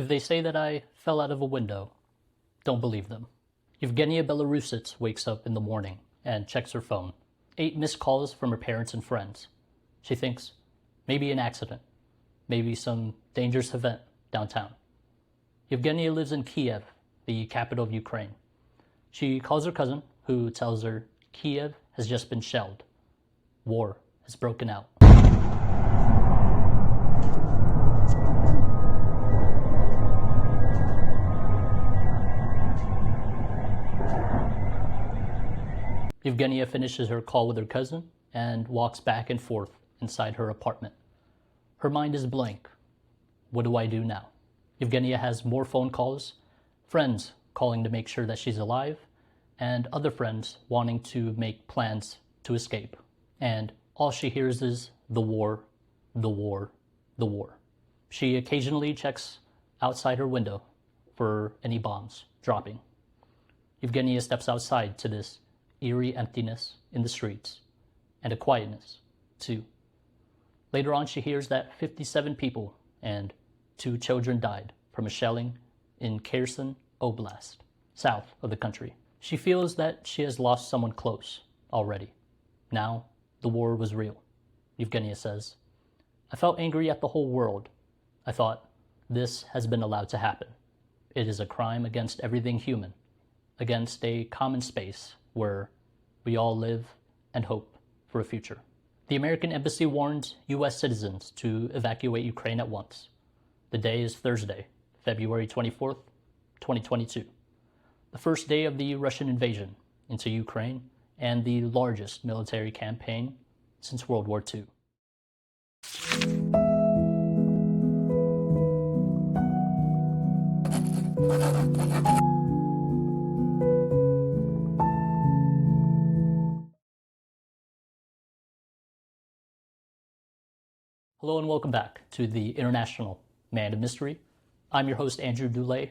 If they say that I fell out of a window, don't believe them. Evgenia Belarusits wakes up in the morning and checks her phone. 8 missed calls from her parents and friends. She thinks, maybe an accident, maybe some dangerous event downtown. Evgenia lives in Kiev, the capital of Ukraine. She calls her cousin, who tells her Kiev has just been shelled. War has broken out. Evgenia finishes her call with her cousin and walks back and forth inside her apartment. Her mind is blank. What do I do now? Evgenia has more phone calls, friends calling to make sure that she's alive, and other friends wanting to make plans to escape. And all she hears is the war, the war, the war. She occasionally checks outside her window for any bombs dropping. Evgenia steps outside to this eerie emptiness in the streets, and a quietness, too. Later on, she hears that 57 people and 2 children died from a shelling in Kherson Oblast, south of the country. She feels that she has lost someone close already. Now, the war was real, Evgenia says. I felt angry at the whole world. I thought, this has been allowed to happen. It is a crime against everything human, against a common space where we all live and hope for a future. The American embassy warned U.S. citizens to evacuate Ukraine at once. The day is Thursday, February 24th, 2022, the first day of the Russian invasion into Ukraine and the largest military campaign since World War II. Hello and welcome back to the International Man of Mystery. I'm your host, Andrew Dulay.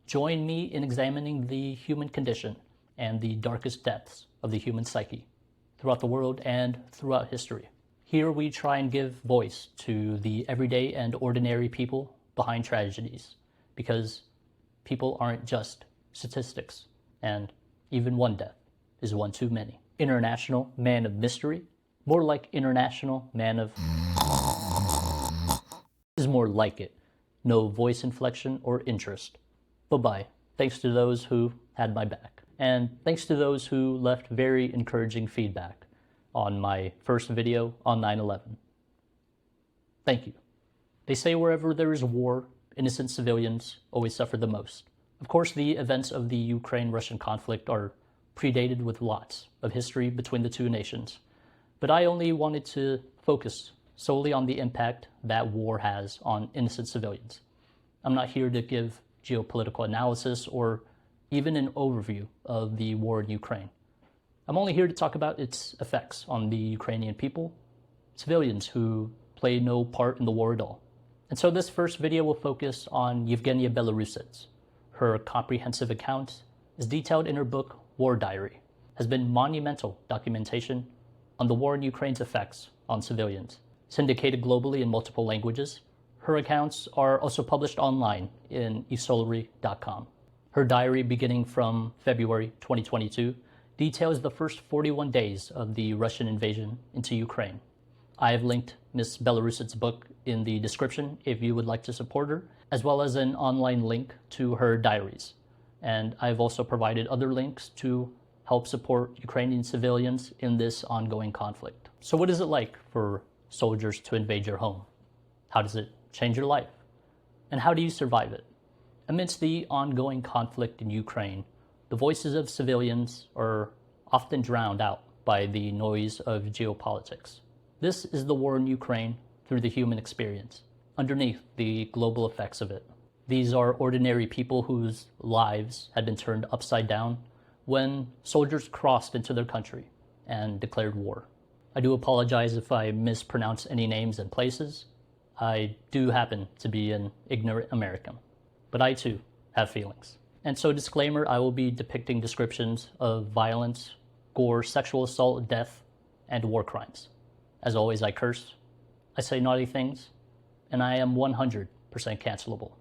Join me in examining the human condition and the darkest depths of the human psyche throughout the world and throughout history. Here we try and give voice to the everyday and ordinary people behind tragedies, because people aren't just statistics, and even one death is one too many. International Man of Mystery, more like International Man of... is more like it. No voice inflection or interest. Bye-bye. Thanks to those who had my back. And thanks to those who left very encouraging feedback on my first video on 9/11. Thank you. They say wherever there is war, innocent civilians always suffer the most. Of course, the events of the Ukraine-Russian conflict are predated with lots of history between the two nations. But I only wanted to focus solely on the impact that war has on innocent civilians. I'm not here to give geopolitical analysis or even an overview of the war in Ukraine. I'm only here to talk about its effects on the Ukrainian people, civilians who play no part in the war at all. And so this first video will focus on Evgenia Belarusits. Her comprehensive account is detailed in her book, War Diary, has been monumental documentation on the war in Ukraine's effects on civilians. Syndicated globally in multiple languages, her accounts are also published online in isolary.com. Her diary, beginning from February 2022, details the first 41 days of the Russian invasion into Ukraine. I have linked Ms. Belarusits' book in the description if you would like to support her, as well as an online link to her diaries. And I've also provided other links to help support Ukrainian civilians in this ongoing conflict. So what is it like for soldiers to invade your home? How does it change your life? And how do you survive it? Amidst the ongoing conflict in Ukraine, the voices of civilians are often drowned out by the noise of geopolitics. This is the war in Ukraine through the human experience, underneath the global effects of it. These are ordinary people whose lives had been turned upside down when soldiers crossed into their country and declared war. I do apologize if I mispronounce any names and places. I do happen to be an ignorant American, but I too have feelings. And so disclaimer, I will be depicting descriptions of violence, gore, sexual assault, death, and war crimes. As always, I curse, I say naughty things, and I am 100% cancelable.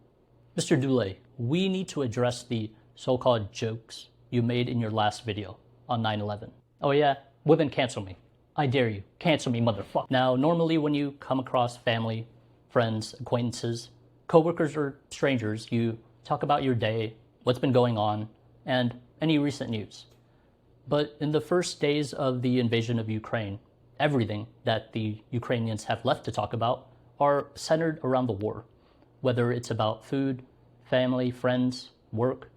Mr. Dule, we need to address the so-called jokes you made in your last video on 9/11. Oh yeah? Well then cancel me. I dare you. Cancel me, motherfucker. Now, normally when you come across family, friends, acquaintances, coworkers, or strangers, you talk about your day, what's been going on, and any recent news. But in the first days of the invasion of Ukraine, everything that the Ukrainians have left to talk about are centered around the war. Whether it's about food, family, friends, work,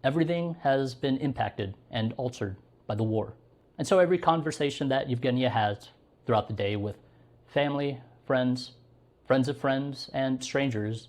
everything has been impacted and altered by the war. And so every conversation that Yevgenia has throughout the day with family, friends, friends of friends, and strangers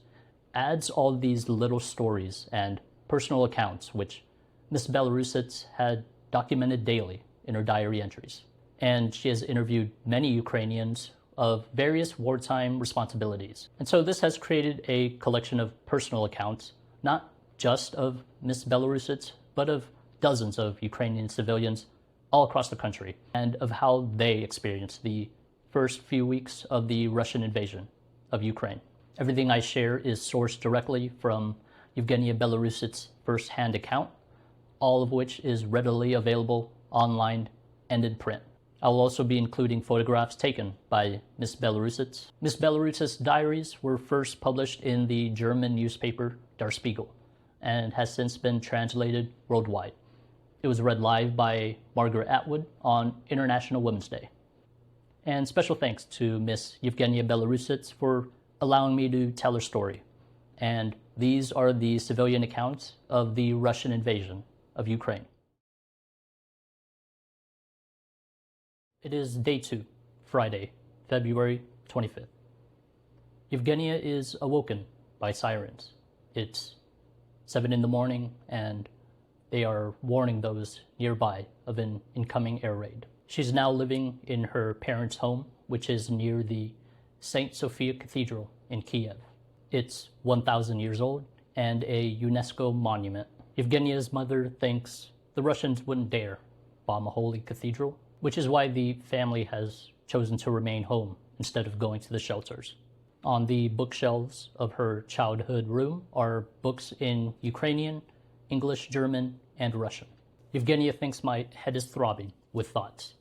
adds all these little stories and personal accounts which Miss Belarusits had documented daily in her diary entries. And she has interviewed many Ukrainians of various wartime responsibilities. And so this has created a collection of personal accounts, not just of Miss Belarusits, but of dozens of Ukrainian civilians all across the country, and of how they experienced the first few weeks of the Russian invasion of Ukraine. Everything I share is sourced directly from Yevgenia Belarusits' first-hand account, all of which is readily available online and in print. I will also be including photographs taken by Miss Belarusits. Miss Belarusits' diaries were first published in the German newspaper Der Spiegel and has since been translated worldwide. It was read live by Margaret Atwood on International Women's Day. And special thanks to Miss Yevgenia Belarusits for allowing me to tell her story. And these are the civilian accounts of the Russian invasion of Ukraine. It is day 2, Friday, February 25th. Yevgenia is awoken by sirens. It's 7 in the morning and they are warning those nearby of an incoming air raid. She's now living in her parents' home, which is near the St. Sophia Cathedral in Kiev. It's 1,000 years old and a UNESCO monument. Yevgenia's mother thinks the Russians wouldn't dare bomb a holy cathedral, which is why the family has chosen to remain home instead of going to the shelters. On the bookshelves of her childhood room are books in Ukrainian, English, German, and Russian. Yevgenia thinks my head is throbbing with thoughts.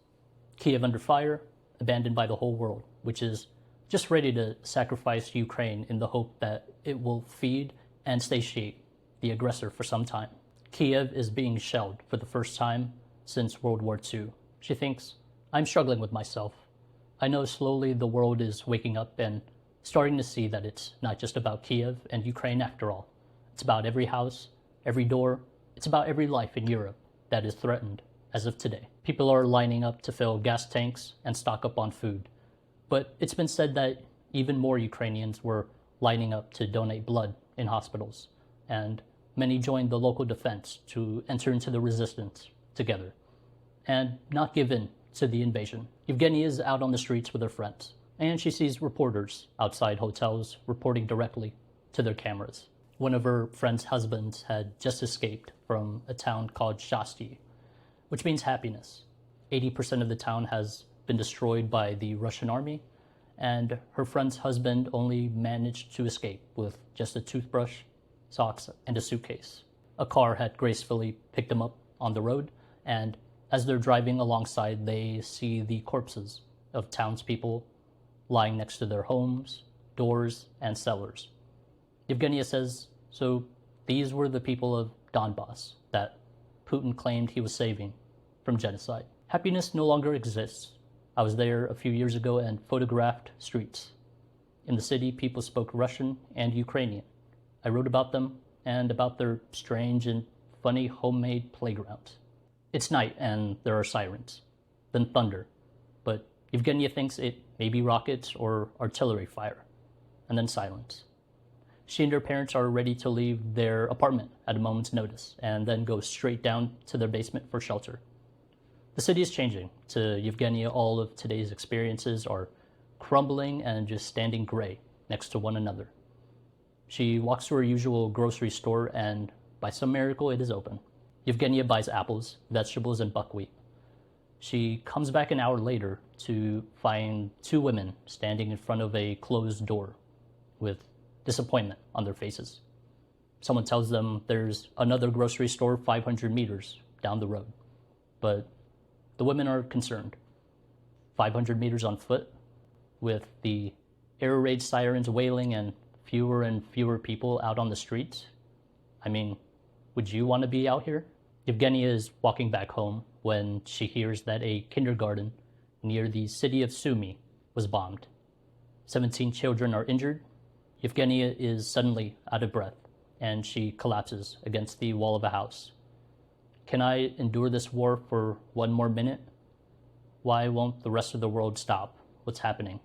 Kiev under fire, abandoned by the whole world, which is just ready to sacrifice Ukraine in the hope that it will feed and satiate the aggressor for some time. Kiev is being shelled for the first time since World War II. She thinks, I'm struggling with myself. I know slowly the world is waking up and starting to see that it's not just about Kiev and Ukraine after all. It's about every house, every door. It's about every life in Europe that is threatened as of today. People are lining up to fill gas tanks and stock up on food. But it's been said that even more Ukrainians were lining up to donate blood in hospitals, and many joined the local defense to enter into the resistance together and not give in to the invasion. Yevgenia is out on the streets with her friends, and she sees reporters outside hotels reporting directly to their cameras. One of her friend's husbands had just escaped from a town called Shasti, which means happiness. 80% of the town has been destroyed by the Russian army, and her friend's husband only managed to escape with just a toothbrush, socks, and a suitcase. A car had gracefully picked him up on the road, and as they're driving alongside, they see the corpses of townspeople lying next to their homes, doors, and cellars. Yevgenia says, so these were the people of Donbas that Putin claimed he was saving from genocide. Happiness no longer exists. I was there a few years ago and photographed streets. In the city, people spoke Russian and Ukrainian. I wrote about them and about their strange and funny homemade playgrounds. It's night and there are sirens, then thunder, but Yevgenia thinks it may be rockets or artillery fire, and then silence. She and her parents are ready to leave their apartment at a moment's notice and then go straight down to their basement for shelter. The city is changing. To Yevgenia, all of today's experiences are crumbling and just standing gray next to one another. She walks to her usual grocery store and, by some miracle, it is open. Yevgenia buys apples, vegetables, and buckwheat. She comes back an hour later to find 2 women standing in front of a closed door with disappointment on their faces. Someone tells them there's another grocery store 500 meters down the road. But the women are concerned. 500 meters on foot, with the air raid sirens wailing and fewer people out on the streets. I mean, would you want to be out here? Yevgenia is walking back home when she hears that a kindergarten near the city of Sumy was bombed. 17 children are injured. Yevgenia is suddenly out of breath, and she collapses against the wall of a house. Can I endure this war for one more minute? Why won't the rest of the world stop? What's happening?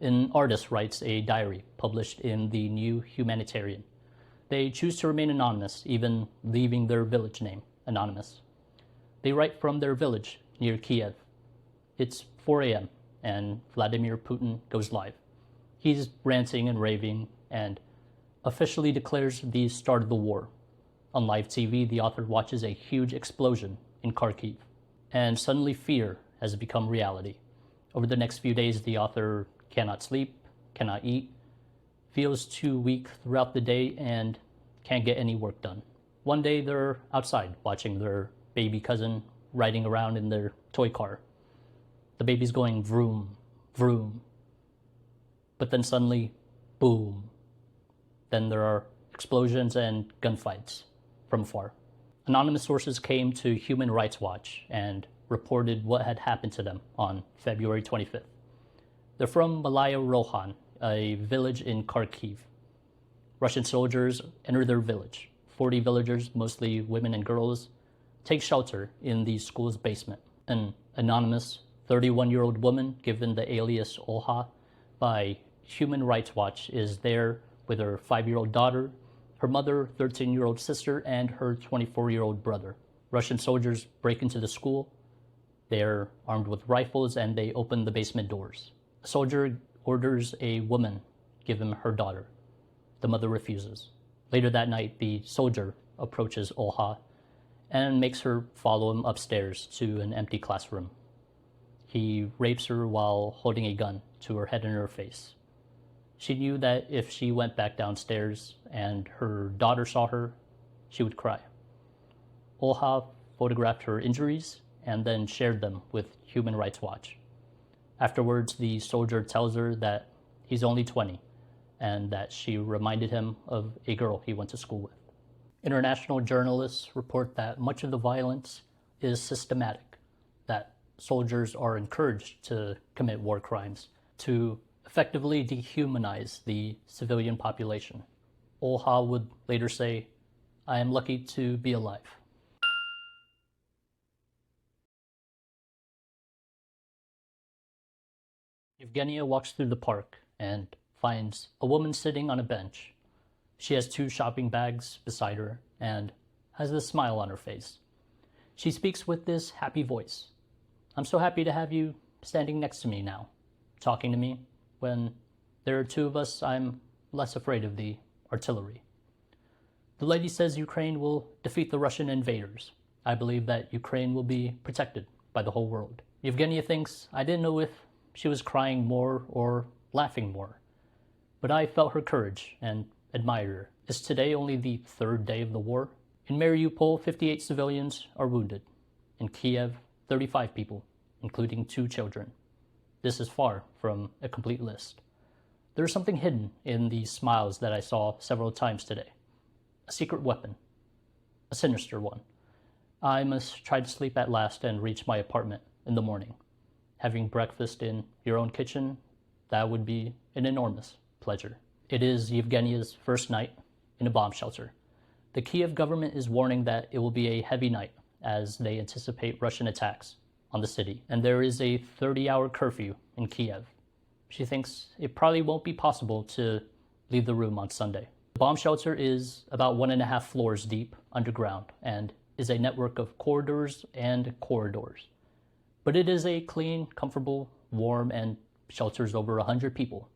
An artist writes a diary published in the New Humanitarian. They choose to remain anonymous, even leaving their village name anonymous. They write from their village near Kiev. It's 4 a.m. and Vladimir Putin goes live. He's ranting and raving and officially declares the start of the war. On live TV, the author watches a huge explosion in Kharkiv, and suddenly fear has become reality. Over the next few days, the author cannot sleep, cannot eat, feels too weak throughout the day, and can't get any work done. One day, they're outside watching their baby cousin riding around in their toy car. The baby's going vroom, vroom. But then suddenly, boom. Then there are explosions and gunfights from afar. Anonymous sources came to Human Rights Watch and reported what had happened to them on February 25th. They're from Malaya Rohan, a village in Kharkiv. Russian soldiers enter their village. 40 villagers, mostly women and girls, take shelter in the school's basement. An anonymous 31-year-old woman, given the alias Olha by Human Rights Watch, is there with her 5-year-old daughter, her mother, 13-year-old sister, and her 24-year-old brother. Russian soldiers break into the school. They're armed with rifles and they open the basement doors. A soldier orders a woman give him her daughter. The mother refuses. Later that night, the soldier approaches Olha and makes her follow him upstairs to an empty classroom. He rapes her while holding a gun to her head and her face. She knew that if she went back downstairs and her daughter saw her, she would cry. Olha photographed her injuries and then shared them with Human Rights Watch. Afterwards, the soldier tells her that he's only 20 and that she reminded him of a girl he went to school with. International journalists report that much of the violence is systematic, that soldiers are encouraged to commit war crimes, to effectively dehumanize the civilian population. Olha would later say, "I am lucky to be alive." Yevgenia walks through the park and finds a woman sitting on a bench. She has 2 shopping bags beside her and has a smile on her face. She speaks with this happy voice. "I'm so happy to have you standing next to me now, talking to me. When there are 2 of us, I'm less afraid of the artillery. The lady says Ukraine will defeat the Russian invaders. I believe that Ukraine will be protected by the whole world." Yevgenia thinks, "I didn't know if she was crying more or laughing more, but I felt her courage and admired her. Is today only the 3rd day of the war? In Mariupol, 58 civilians are wounded. In Kiev, 35 people, including 2 children. This is far from a complete list. There is something hidden in the smiles that I saw several times today. A secret weapon. A sinister one. I must try to sleep at last and reach my apartment in the morning. Having breakfast in your own kitchen, that would be an enormous pleasure." It is Yevgenia's first night in a bomb shelter. The Kiev government is warning that it will be a heavy night as they anticipate Russian attacks on the city, and there is a 30-hour curfew in Kiev. She thinks it probably won't be possible to leave the room on Sunday. The bomb shelter is about 1.5 floors deep underground and is a network of corridors and corridors. But it is a clean, comfortable, warm, and shelters over 100 people.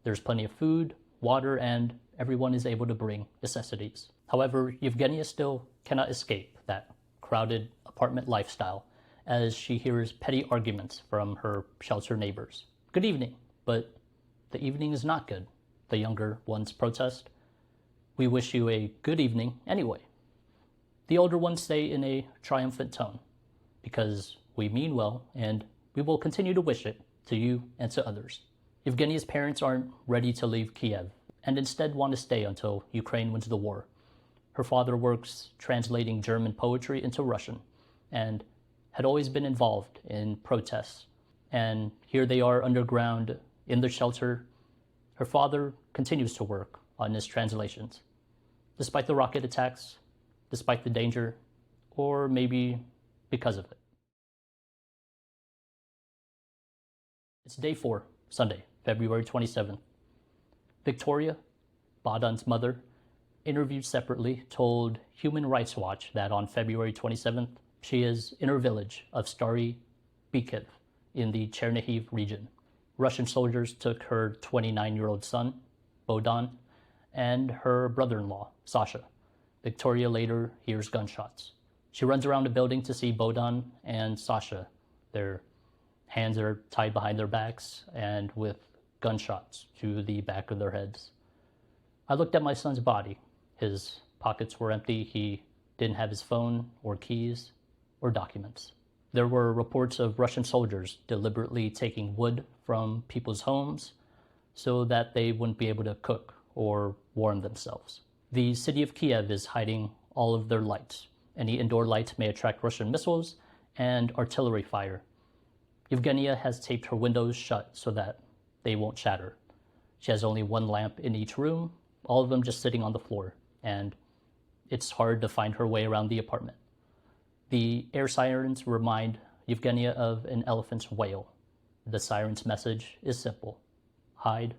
There's plenty of food, water, and everyone is able to bring necessities. However, Yevgenia still cannot escape that crowded apartment lifestyle as she hears petty arguments from her shelter neighbors. "Good evening," but the evening is not good, the younger ones protest. We wish you a good evening anyway. The older ones say in a triumphant tone, because we mean well and we will continue to wish it to you and to others. Yevgenia's parents aren't ready to leave Kiev and instead want to stay until Ukraine wins the war. Her father works translating German poetry into Russian and had always been involved in protests. And here they are underground in their shelter. Her father continues to work on his translations, despite the rocket attacks, despite the danger, or maybe because of it. It's day 4, Sunday, February 27th. Victoria, Bogdan's mother, interviewed separately, told Human Rights Watch that on February 27th, she is in her village of Stary Bikiv in the Chernihiv region. Russian soldiers took her 29-year-old son, Bogdan, and her brother-in-law, Sasha. Victoria later hears gunshots. She runs around the building to see Bogdan and Sasha. Their hands are tied behind their backs and with gunshots to the back of their heads. I looked at my son's body. His pockets were empty. He didn't have his phone or keys or documents. There were reports of Russian soldiers deliberately taking wood from people's homes so that they wouldn't be able to cook or warm themselves. The city of Kiev is hiding all of their lights. Any indoor lights may attract Russian missiles and artillery fire. Yevgenia has taped her windows shut so that they won't shatter. She has only one lamp in each room, all of them just sitting on the floor, and it's hard to find her way around the apartment. The air sirens remind Yevgenia of an elephant's wail. The siren's message is simple: hide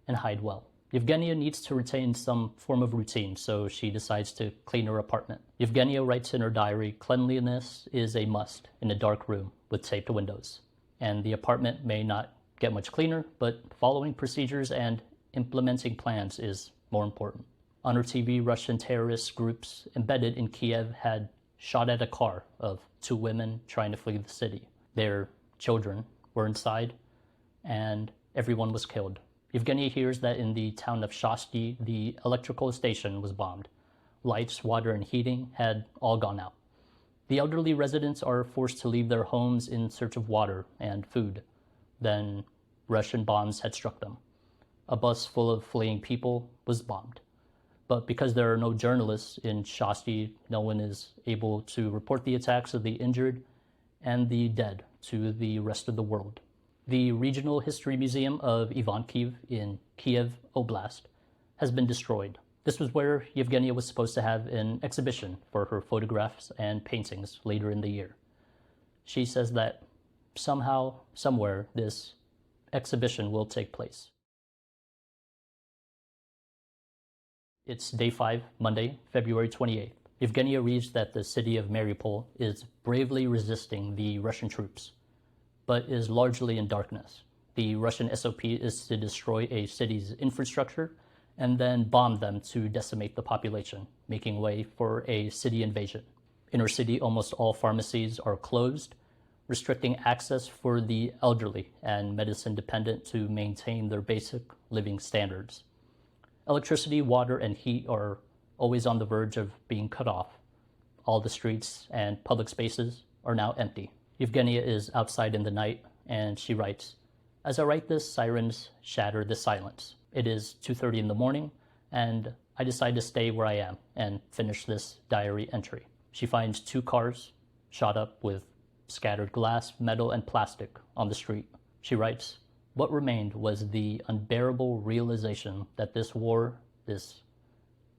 and hide well. Yevgenia needs to retain some form of routine, so she decides to clean her apartment. Yevgenia writes in her diary, cleanliness is a must in a dark room with taped windows. And the apartment may not get much cleaner, but following procedures and implementing plans is more important. On her TV, Russian terrorist groups embedded in Kiev had shot at a car of 2 women trying to flee the city. Their children were inside, and everyone was killed. Yevgenia hears that in the town of Shasty, the electrical station was bombed. Lights, water, and heating had all gone out. The elderly residents are forced to leave their homes in search of water and food. Then Russian bombs had struck them. A bus full of fleeing people was bombed. But because there are no journalists in Shasty, no one is able to report the attacks of the injured and the dead to the rest of the world. The Regional History Museum of Ivankiv in Kiev Oblast has been destroyed. This was where Yevgenia was supposed to have an exhibition for her photographs and paintings later in the year. She says that somehow, somewhere, this exhibition will take place. It's day 5, Monday, February 28th. Yevgenia reads that the city of Mariupol is bravely resisting the Russian troops, but is largely in darkness. The Russian SOP is to destroy a city's infrastructure and then bomb them to decimate the population, making way for a city invasion. In her city, almost all pharmacies are closed, restricting access for the elderly and medicine dependent to maintain their basic living standards. Electricity, water, and heat are always on the verge of being cut off. All the streets and public spaces are now empty. Yevgenia is outside in the night, and she writes, "As I write this, sirens shatter the silence. It is 2:30 in the morning, and I decide to stay where I am and finish this diary entry." She finds 2 cars shot up with scattered glass, metal, and plastic on the street. She writes, "What remained was the unbearable realization that this war, this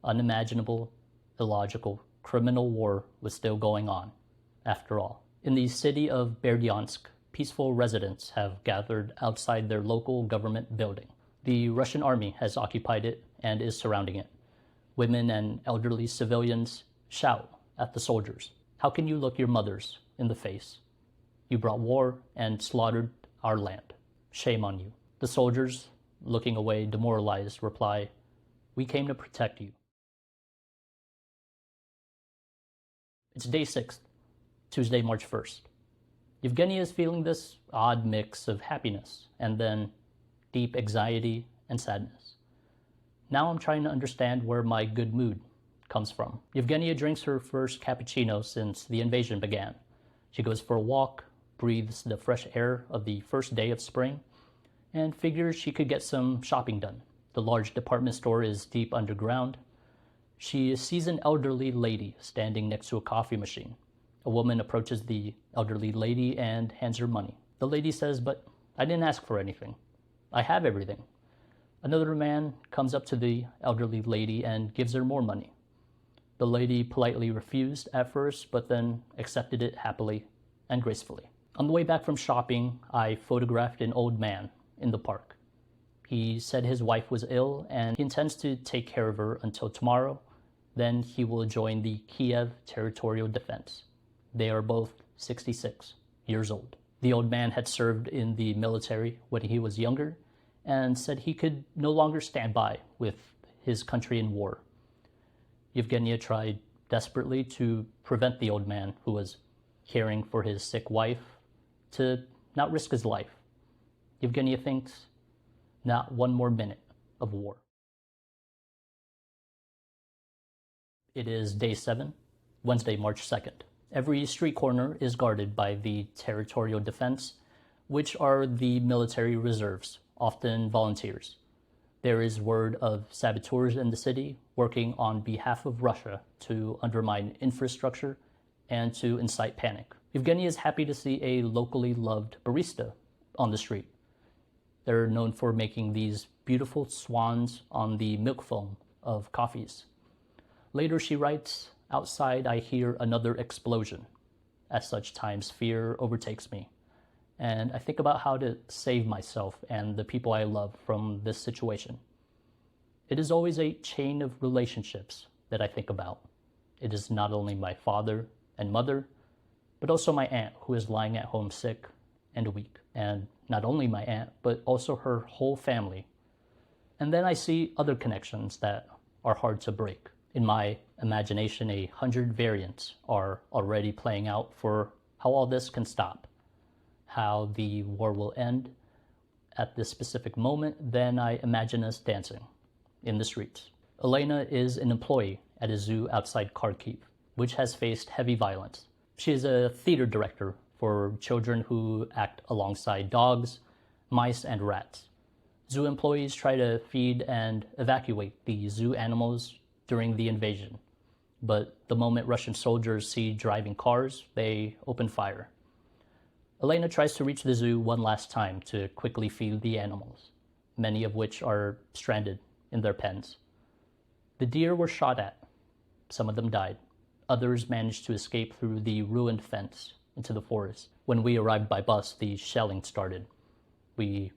unimaginable, illogical, criminal war was still going on, after all." In the city of Berdyansk, peaceful residents have gathered outside their local government building. The Russian army has occupied it and is surrounding it. Women and elderly civilians shout at the soldiers, "How can you look your mothers in the face? You brought war and slaughtered our land. Shame on you." The soldiers, looking away demoralized, reply, "We came to protect you." It's day 6, Tuesday, March 1st. Yevgenia is feeling this odd mix of happiness and then deep anxiety and sadness. Now I'm trying to understand where my good mood comes from. Yevgenia drinks her first cappuccino since the invasion began. She goes for a walk, breathes the fresh air of the first day of spring, and figures she could get some shopping done. The large department store is deep underground. She sees an elderly lady standing next to a coffee machine. A woman approaches the elderly lady and hands her money. The lady says, "But I didn't ask for anything. I have everything." Another man comes up to the elderly lady and gives her more money. The lady politely refused at first, but then accepted it happily and gracefully. On the way back from shopping, I photographed an old man in the park. He said his wife was ill and he intends to take care of her until tomorrow. Then he will join the Kiev Territorial Defense. They are both 66 years old. The old man had served in the military when he was younger and said he could no longer stand by with his country in war. Yevgenia tried desperately to prevent the old man, who was caring for his sick wife, to not risk his life. Yevgenia thinks, not one more minute of war. It is day 7, Wednesday, March 2nd. Every street corner is guarded by the Territorial Defense, which are the military reserves, often volunteers. There is word of saboteurs in the city working on behalf of Russia to undermine infrastructure and to incite panic. Yevgenia is happy to see a locally loved barista on the street. They're known for making these beautiful swans on the milk foam of coffees. Later she writes, "Outside I hear another explosion. At such times fear overtakes me, and I think about how to save myself and the people I love from this situation. It is always a chain of relationships that I think about. It is not only my father and mother, but also my aunt, who is lying at home sick and weak. And not only my aunt, but also her whole family. And then I see other connections that are hard to break. In my imagination, 100 variants are already playing out for how all this can stop, how the war will end at this specific moment. Then I imagine us dancing in the streets." Elena is an employee at a zoo outside Kharkiv, which has faced heavy violence. She is a theater director for children who act alongside dogs, mice, and rats. Zoo employees try to feed and evacuate the zoo animals during the invasion, but the moment Russian soldiers see driving cars, they open fire. Elena tries to reach the zoo one last time to quickly feed the animals, many of which are stranded in their pens. The deer were shot at. Some of them died. Others managed to escape through the ruined fence into the forest. When we arrived by bus, the shelling started. We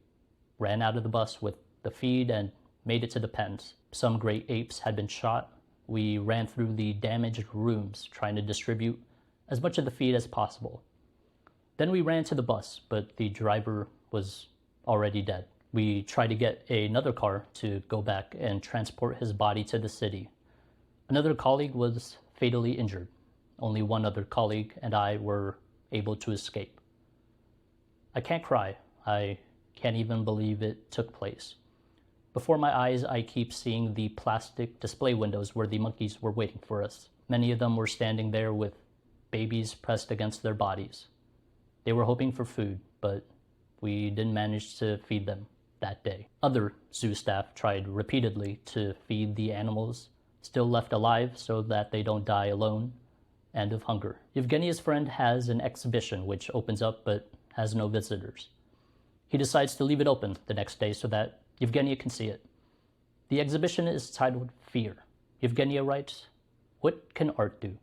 ran out of the bus with the feed and made it to the pens. Some great apes had been shot. We ran through the damaged rooms trying to distribute as much of the feed as possible. Then we ran to the bus, but the driver was already dead. We tried to get another car to go back and transport his body to the city. Another colleague was fatally injured. Only one other colleague and I were able to escape. I can't cry. I can't even believe it took place. Before my eyes, I keep seeing the plastic display windows where the monkeys were waiting for us. Many of them were standing there with babies pressed against their bodies. They were hoping for food, but we didn't manage to feed them that day. Other zoo staff tried repeatedly to feed the animals still left alive so that they don't die alone and of hunger. Yevgenia's friend has an exhibition which opens up but has no visitors. He decides to leave it open the next day so that Yevgenia can see it. The exhibition is titled Fear. Yevgenia writes, "What can art do?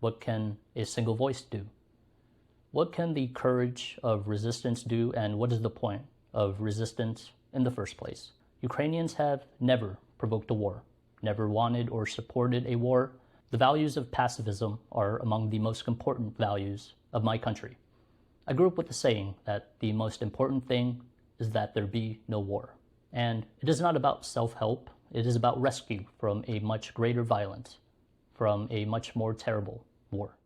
What can a single voice do? What can the courage of resistance do, and what is the point of resistance in the first place? Ukrainians have never provoked a war, never wanted or supported a war. The values of pacifism are among the most important values of my country. I grew up with the saying that the most important thing is that there be no war. And it is not about self-help, it is about rescue from a much greater violence, from a much more terrible war."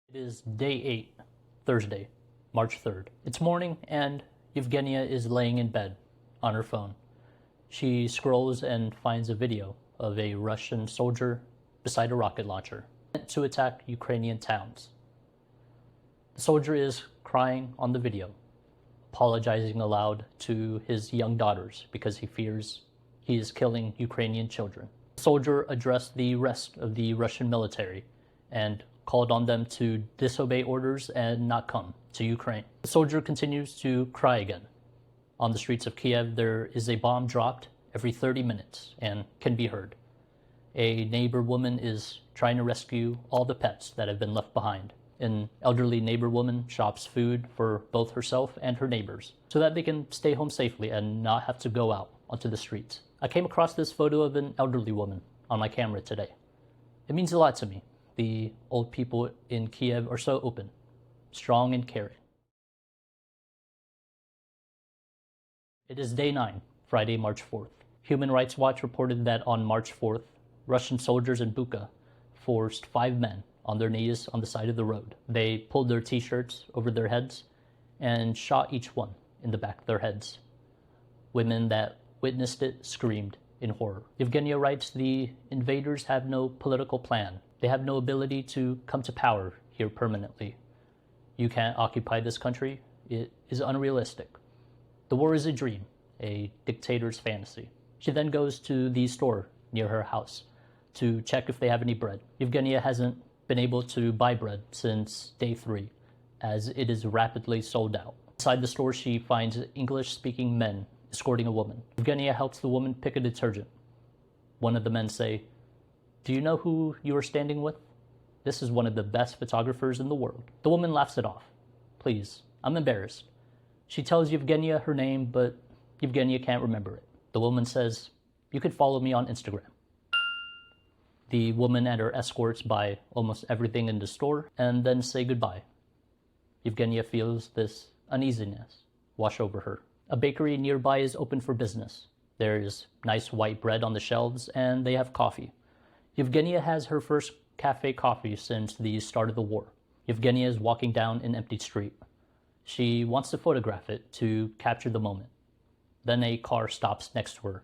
It is day 8, Thursday, March 3rd. It's morning and Yevgenia is laying in bed on her phone. She scrolls and finds a video of a Russian soldier beside a rocket launcher to attack Ukrainian towns. The soldier is crying on the video, apologizing aloud to his young daughters because he fears he is killing Ukrainian children. The soldier addressed the rest of the Russian military and called on them to disobey orders and not come to Ukraine. The soldier continues to cry again. On the streets of Kiev, there is a bomb dropped every 30 minutes and can be heard. A neighbor woman is trying to rescue all the pets that have been left behind. An elderly neighbor woman shops food for both herself and her neighbors so that they can stay home safely and not have to go out onto the streets. I came across this photo of an elderly woman on my camera today. It means a lot to me. The old people in Kiev are so open, strong and caring. It is day 9, Friday, March 4th. Human Rights Watch reported that on March 4th, Russian soldiers in Bucha forced 5 men on their knees on the side of the road. They pulled their t-shirts over their heads and shot each one in the back of their heads. Women that witnessed it screamed in horror. Yevgenia writes, the invaders have no political plan. They have no ability to come to power here permanently. You can't occupy this country. It is unrealistic. The war is a dream, a dictator's fantasy. She then goes to the store near her house to check if they have any bread. Yevgenia hasn't been able to buy bread since day 3, as it is rapidly sold out. Inside the store, she finds English-speaking men escorting a woman. Yevgenia helps the woman pick a detergent. One of the men say, "Do you know who you are standing with? This is one of the best photographers in the world." The woman laughs it off. "Please, I'm embarrassed." She tells Yevgenia her name, but Yevgenia can't remember it. The woman says, "You could follow me on Instagram." The woman and her escorts buy almost everything in the store and then say goodbye. Yevgenia feels this uneasiness wash over her. A bakery nearby is open for business. There is nice white bread on the shelves and they have coffee. Yevgenia has her first cafe coffee since the start of the war. Yevgenia is walking down an empty street. She wants to photograph it to capture the moment. Then a car stops next to her.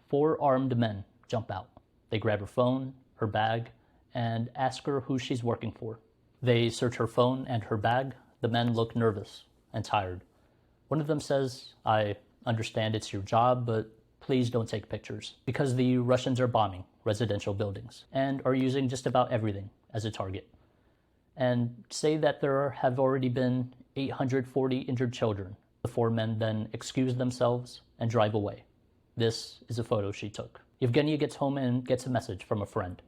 4 armed men jump out. They grab her phone, her bag, and ask her who she's working for. They search her phone and her bag. The men look nervous and tired. One of them says, "I understand it's your job, but please don't take pictures," because the Russians are bombing residential buildings and are using just about everything as a target. And say that there have already been 840 injured children. The 4 men then excuse themselves and drive away. This is a photo she took. Yevgenia gets home and gets a message from a friend.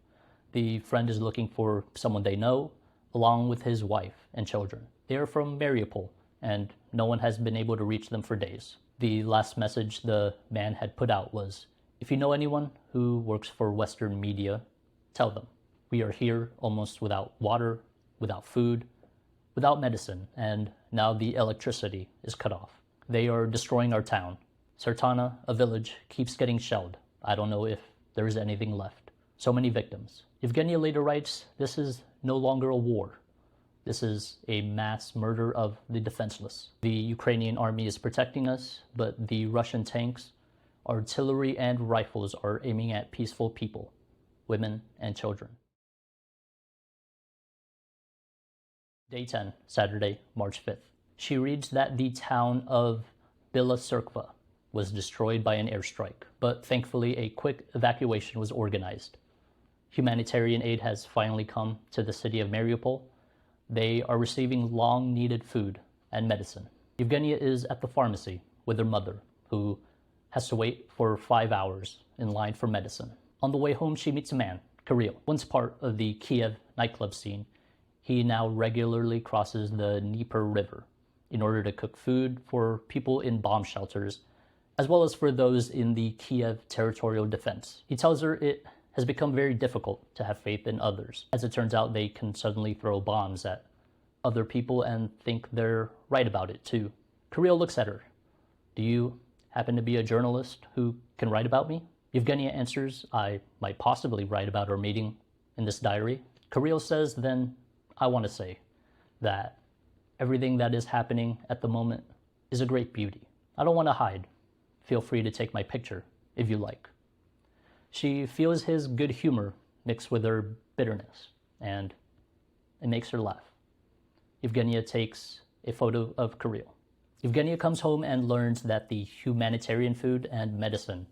The friend is looking for someone they know, along with his wife and children. They are from Mariupol, and no one has been able to reach them for days. The last message the man had put out was, "If you know anyone who works for Western media, tell them. We are here almost without water, without food, without medicine, and now the electricity is cut off. They are destroying our town. Sartana, a village, keeps getting shelled. I don't know if there is anything left. So many victims." Yevgenia later writes, "This is no longer a war. This is a mass murder of the defenseless. The Ukrainian army is protecting us, but the Russian tanks, artillery, and rifles are aiming at peaceful people, women, and children." Day 10, Saturday, March 5th. She reads that the town of Belarus was destroyed by an airstrike, but thankfully a quick evacuation was organized. Humanitarian aid has finally come to the city of Mariupol. They are receiving long-needed food and medicine. Yevgenia is at the pharmacy with her mother, who has to wait for 5 hours in line for medicine. On the way home, she meets a man, Kirill, once part of the Kiev nightclub scene. He now regularly crosses the Dnieper River in order to cook food for people in bomb shelters, as well as for those in the Kiev territorial defense. He tells her it has become very difficult to have faith in others. As it turns out, they can suddenly throw bombs at other people and think they're right about it too. Kirill looks at her. "Do you happen to be a journalist who can write about me?" Yevgenia answers, "I might possibly write about our meeting in this diary." Kirill says, "Then I want to say that everything that is happening at the moment is a great beauty. I don't want to hide. feel free to take my picture if you like. She feels his good humor mixed with her bitterness, and it makes her laugh. Evgenia takes a photo of Kirill. Evgenia comes home and learns that the humanitarian food and medicine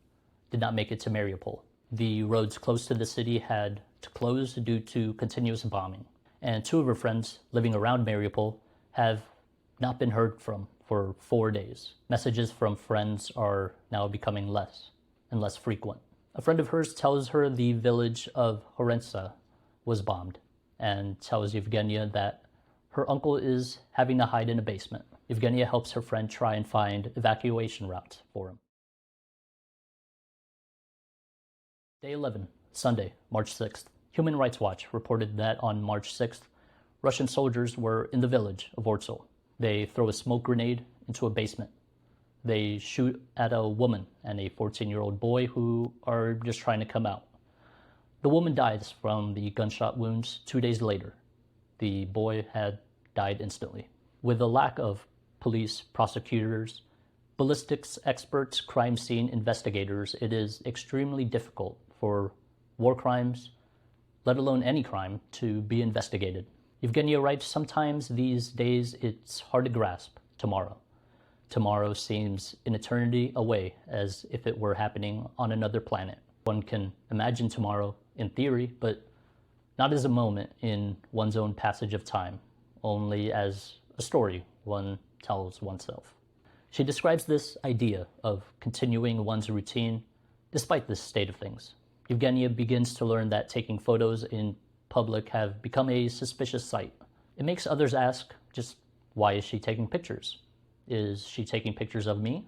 did not make it to Mariupol. The roads close to the city had to close due to continuous bombing, and two of her friends living around Mariupol have not been heard from for 4 days. Messages from friends are now becoming less and less frequent. A friend of hers tells her the village of Horensa was bombed and tells Evgenia that her uncle is having to hide in a basement. Evgenia helps her friend try and find evacuation routes for him. Day 11, Sunday, March 6th. Human Rights Watch reported that on March 6th, Russian soldiers were in the village of Ortzel. They throw a smoke grenade into a basement. They shoot at a woman and a 14-year-old boy who are just trying to come out. The woman dies from the gunshot wounds 2 days later. The boy had died instantly. With a lack of police, prosecutors, ballistics experts, crime scene investigators, it is extremely difficult for war crimes, let alone any crime, to be investigated. Evgenia writes, sometimes these days it's hard to grasp tomorrow. Tomorrow seems an eternity away, as if it were happening on another planet. One can imagine tomorrow in theory, but not as a moment in one's own passage of time, only as a story one tells oneself. She describes this idea of continuing one's routine despite this state of things. Evgenia begins to learn that taking photos in public have become a suspicious sight. It makes others ask, just why is she taking pictures? Is she taking pictures of me?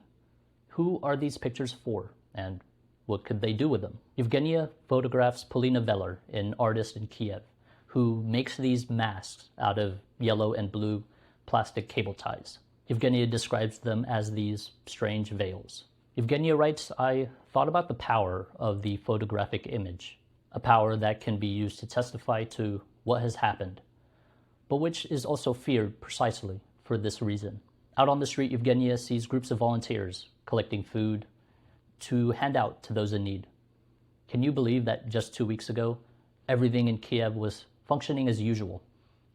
Who are these pictures for? And what could they do with them? Evgenia photographs Polina Veller, an artist in Kiev, who makes these masks out of yellow and blue plastic cable ties. Evgenia describes them as these strange veils. Evgenia writes, I thought about the power of the photographic image, a power that can be used to testify to what has happened, but which is also feared precisely for this reason. Out on the street, Evgenia sees groups of volunteers collecting food to hand out to those in need. Can you believe that just 2 weeks ago, everything in Kiev was functioning as usual?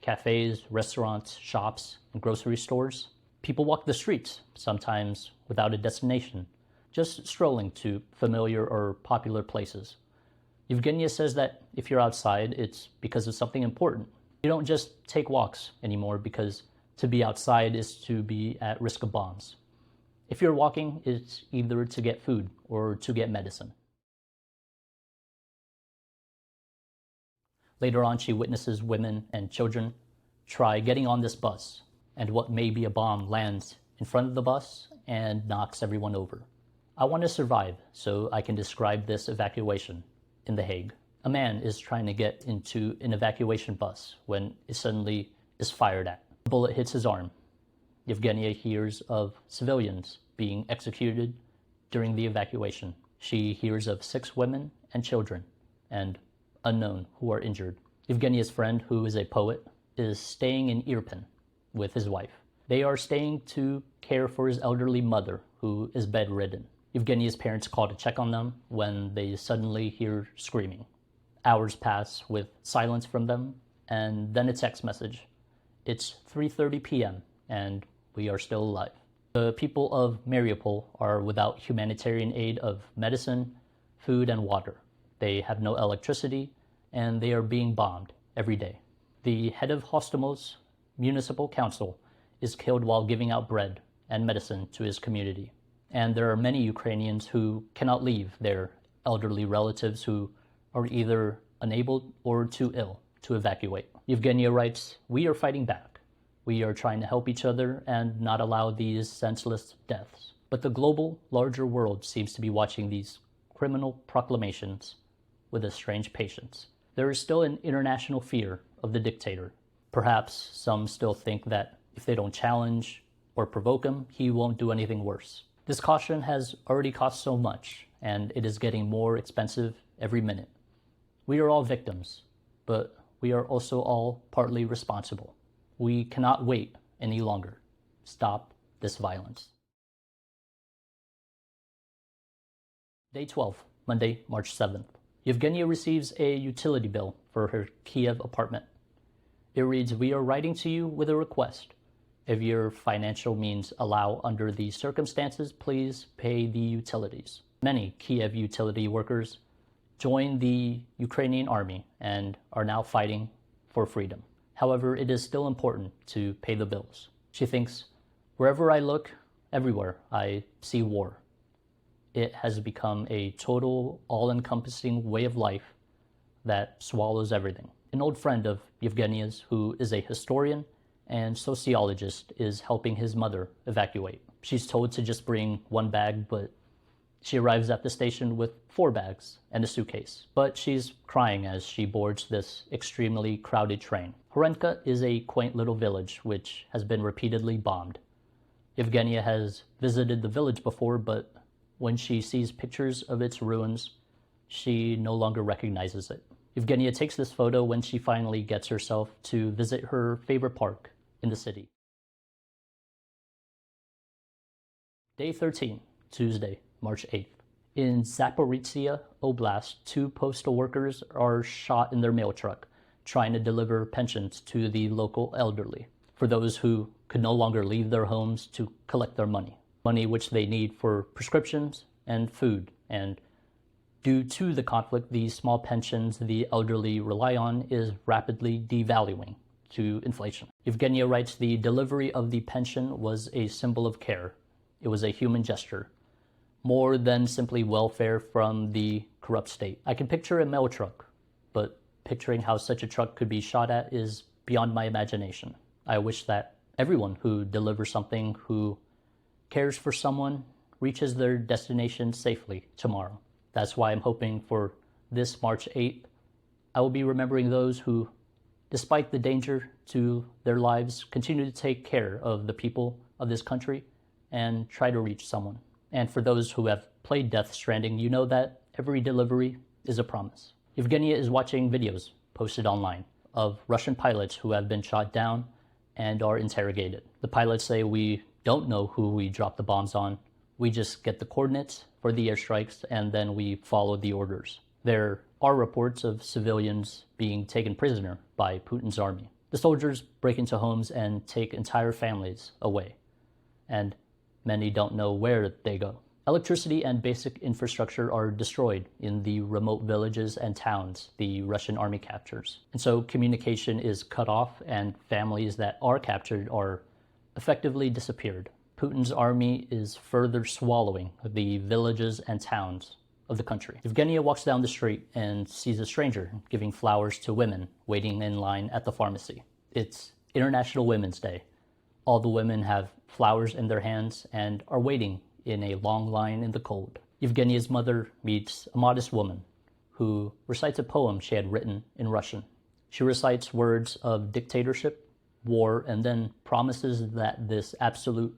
Cafes, restaurants, shops, and grocery stores. People walk the streets, sometimes without a destination, just strolling to familiar or popular places. Evgenia says that if you're outside, it's because of something important. You don't just take walks anymore because to be outside is to be at risk of bombs. If you're walking, it's either to get food or to get medicine. Later on, she witnesses women and children try getting on this bus, and what may be a bomb lands in front of the bus and knocks everyone over. I want to survive, so I can describe this evacuation in The Hague. A man is trying to get into an evacuation bus when it suddenly is fired at. A bullet hits his arm. Evgenia hears of civilians being executed during the evacuation. She hears of 6 women and children, and unknown who are injured. Evgenia's friend, who is a poet, is staying in Irpin with his wife. They are staying to care for his elderly mother, who is bedridden. Evgenia's parents call to check on them when they suddenly hear screaming. Hours pass with silence from them, and then a text message. It's 3:30 p.m., and we are still alive. The people of Mariupol are without humanitarian aid of medicine, food, and water. They have no electricity, and they are being bombed every day. The head of Hostomel's municipal council is killed while giving out bread and medicine to his community. And there are many Ukrainians who cannot leave their elderly relatives who are either unable or too ill to evacuate. Evgenia writes, we are fighting back. We are trying to help each other and not allow these senseless deaths. But the global, larger world seems to be watching these criminal proclamations with a strange patience. There is still an international fear of the dictator. Perhaps some still think that if they don't challenge or provoke him, he won't do anything worse. This caution has already cost so much, and it is getting more expensive every minute. We are all victims, but we are also all partly responsible. We cannot wait any longer. Stop this violence. Day 12, Monday, March 7th. Yevgenia receives a utility bill for her Kiev apartment. It reads, "We are writing to you with a request. If your financial means allow under these circumstances, please pay the utilities." Many Kiev utility workers joined the Ukrainian army and are now fighting for freedom. However, it is still important to pay the bills. She thinks, "Wherever I look, everywhere, I see war. It has become a total, all-encompassing way of life that swallows everything." An old friend of Yevgenia's, who is a historian and sociologist, is helping his mother evacuate. She's told to just bring one bag, but she arrives at the station with 4 bags and a suitcase. But she's crying as she boards this extremely crowded train. Horenka is a quaint little village which has been repeatedly bombed. Yevgenia has visited the village before, but when she sees pictures of its ruins, she no longer recognizes it. Yevgenia takes this photo when she finally gets herself to visit her favorite park in the city. Day 13, Tuesday, March 8th. In Zaporizhia Oblast, 2 postal workers are shot in their mail truck trying to deliver pensions to the local elderly, for those who could no longer leave their homes to collect their money which they need for prescriptions and food. And due to the conflict, the small pensions the elderly rely on is rapidly devaluing to inflation. Yevgenia writes, "The delivery of the pension was a symbol of care. It was a human gesture, more than simply welfare from the corrupt state. I can picture a mail truck, but picturing how such a truck could be shot at is beyond my imagination. I wish that everyone who delivers something, who cares for someone, reaches their destination safely tomorrow. That's why I'm hoping for this March 8th, I will be remembering those who, despite the danger to their lives, continue to take care of the people of this country and try to reach someone. And for those who have played Death Stranding, you know that every delivery is a promise." Yevgenia is watching videos posted online of Russian pilots who have been shot down and are interrogated. The pilots say, "We don't know who we dropped the bombs on. We just get the coordinates for the airstrikes and then we follow the orders." There are reports of civilians being taken prisoner by Putin's army. The soldiers break into homes and take entire families away, and many don't know where they go. Electricity and basic infrastructure are destroyed in the remote villages and towns the Russian army captures. And so communication is cut off and families that are captured are effectively disappeared. Putin's army is further swallowing the villages and towns of the country. Yevgenia walks down the street and sees a stranger giving flowers to women waiting in line at the pharmacy. It's International Women's Day. All the women have flowers in their hands and are waiting in a long line in the cold. Yevgenia's mother meets a modest woman who recites a poem she had written in Russian. She recites words of dictatorship, war, and then promises that this absolute,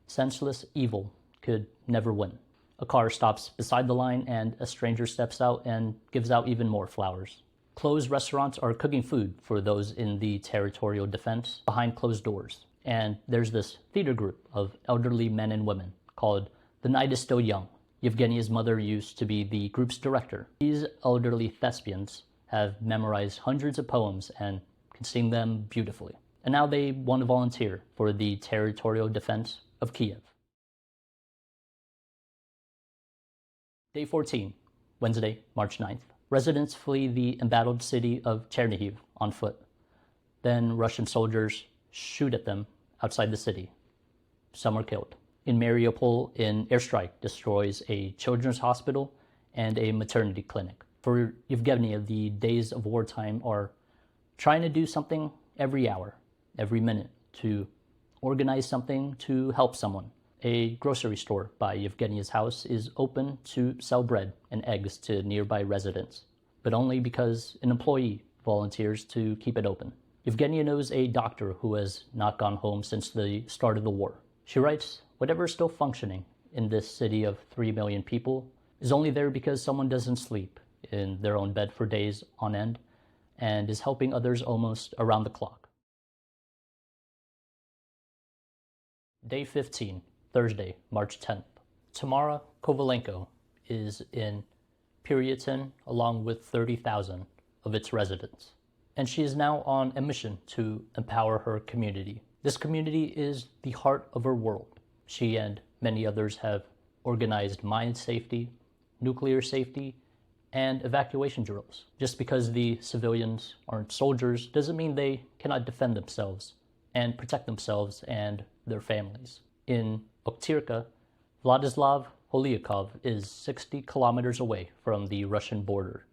senseless evil could never win. A car stops beside the line and a stranger steps out and gives out even more flowers. Closed restaurants are cooking food for those in the territorial defense behind closed doors. And there's this theater group of elderly men and women called The Night is Still Young. Yevgenia's mother used to be the group's director. These elderly thespians have memorized hundreds of poems and can sing them beautifully. And now they want to volunteer for the territorial defense of Kiev. Day 14, Wednesday, March 9th. Residents flee the embattled city of Chernihiv on foot. Then Russian soldiers shoot at them outside the city. Some are killed. In Mariupol, an airstrike destroys a children's hospital and a maternity clinic. For Yevgenia, the days of wartime are trying to do something every hour, every minute, to organize something to help someone. A grocery store by Yevgenia's house is open to sell bread and eggs to nearby residents, but only because an employee volunteers to keep it open. Yevgenia knows a doctor who has not gone home since the start of the war. She writes, "Whatever is still functioning in this city of 3 million people is only there because someone doesn't sleep in their own bed for days on end and is helping others almost around the clock." Day 15, Thursday, March 10th. Tamara Kovalenko is in Puritan along with 30,000 of its residents. And she is now on a mission to empower her community. This community is the heart of her world. She and many others have organized mine safety, nuclear safety, and evacuation drills. Just because the civilians aren't soldiers doesn't mean they cannot defend themselves and protect themselves and their families. In Oktirka, Vladislav Holyakov is 60 kilometers away from the Russian border.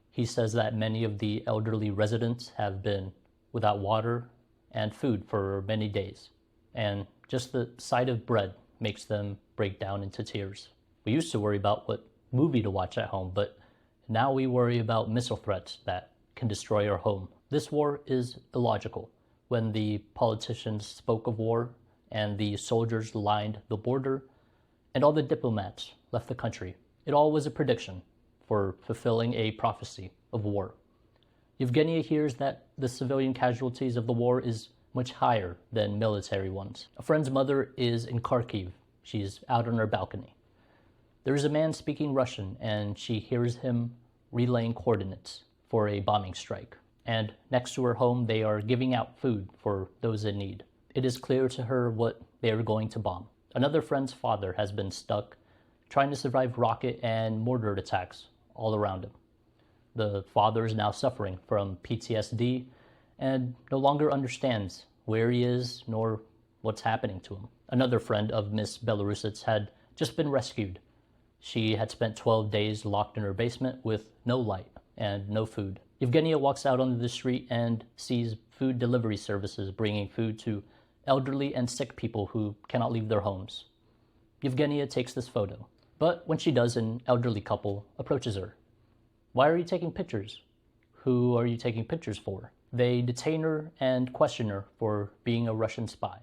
He says that many of the elderly residents have been without water and food for many days, and just the sight of bread makes them break down into tears. We used to worry about what movie to watch at home, but now we worry about missile threats that can destroy our home. This war is illogical. When the politicians spoke of war and the soldiers lined the border and all the diplomats left the country, it all was a prediction for fulfilling a prophecy of war. Yevgenia hears that the civilian casualties of the war is much higher than military ones. A friend's mother is in Kharkiv. She's out on her balcony. There is a man speaking Russian, and she hears him relaying coordinates for a bombing strike. And next to her home, they are giving out food for those in need. It is clear to her what they are going to bomb. Another friend's father has been stuck trying to survive rocket and mortar attacks all around him. The father is now suffering from PTSD and no longer understands where he is nor what's happening to him. Another friend of Miss Belarusets had just been rescued. She had spent 12 days locked in her basement with no light and no food. Yevgenia walks out onto the street and sees food delivery services bringing food to elderly and sick people who cannot leave their homes. Yevgenia takes this photo, but when she does, an elderly couple approaches her. "Why are you taking pictures? Who are you taking pictures for?" They detain her and question her for being a Russian spy.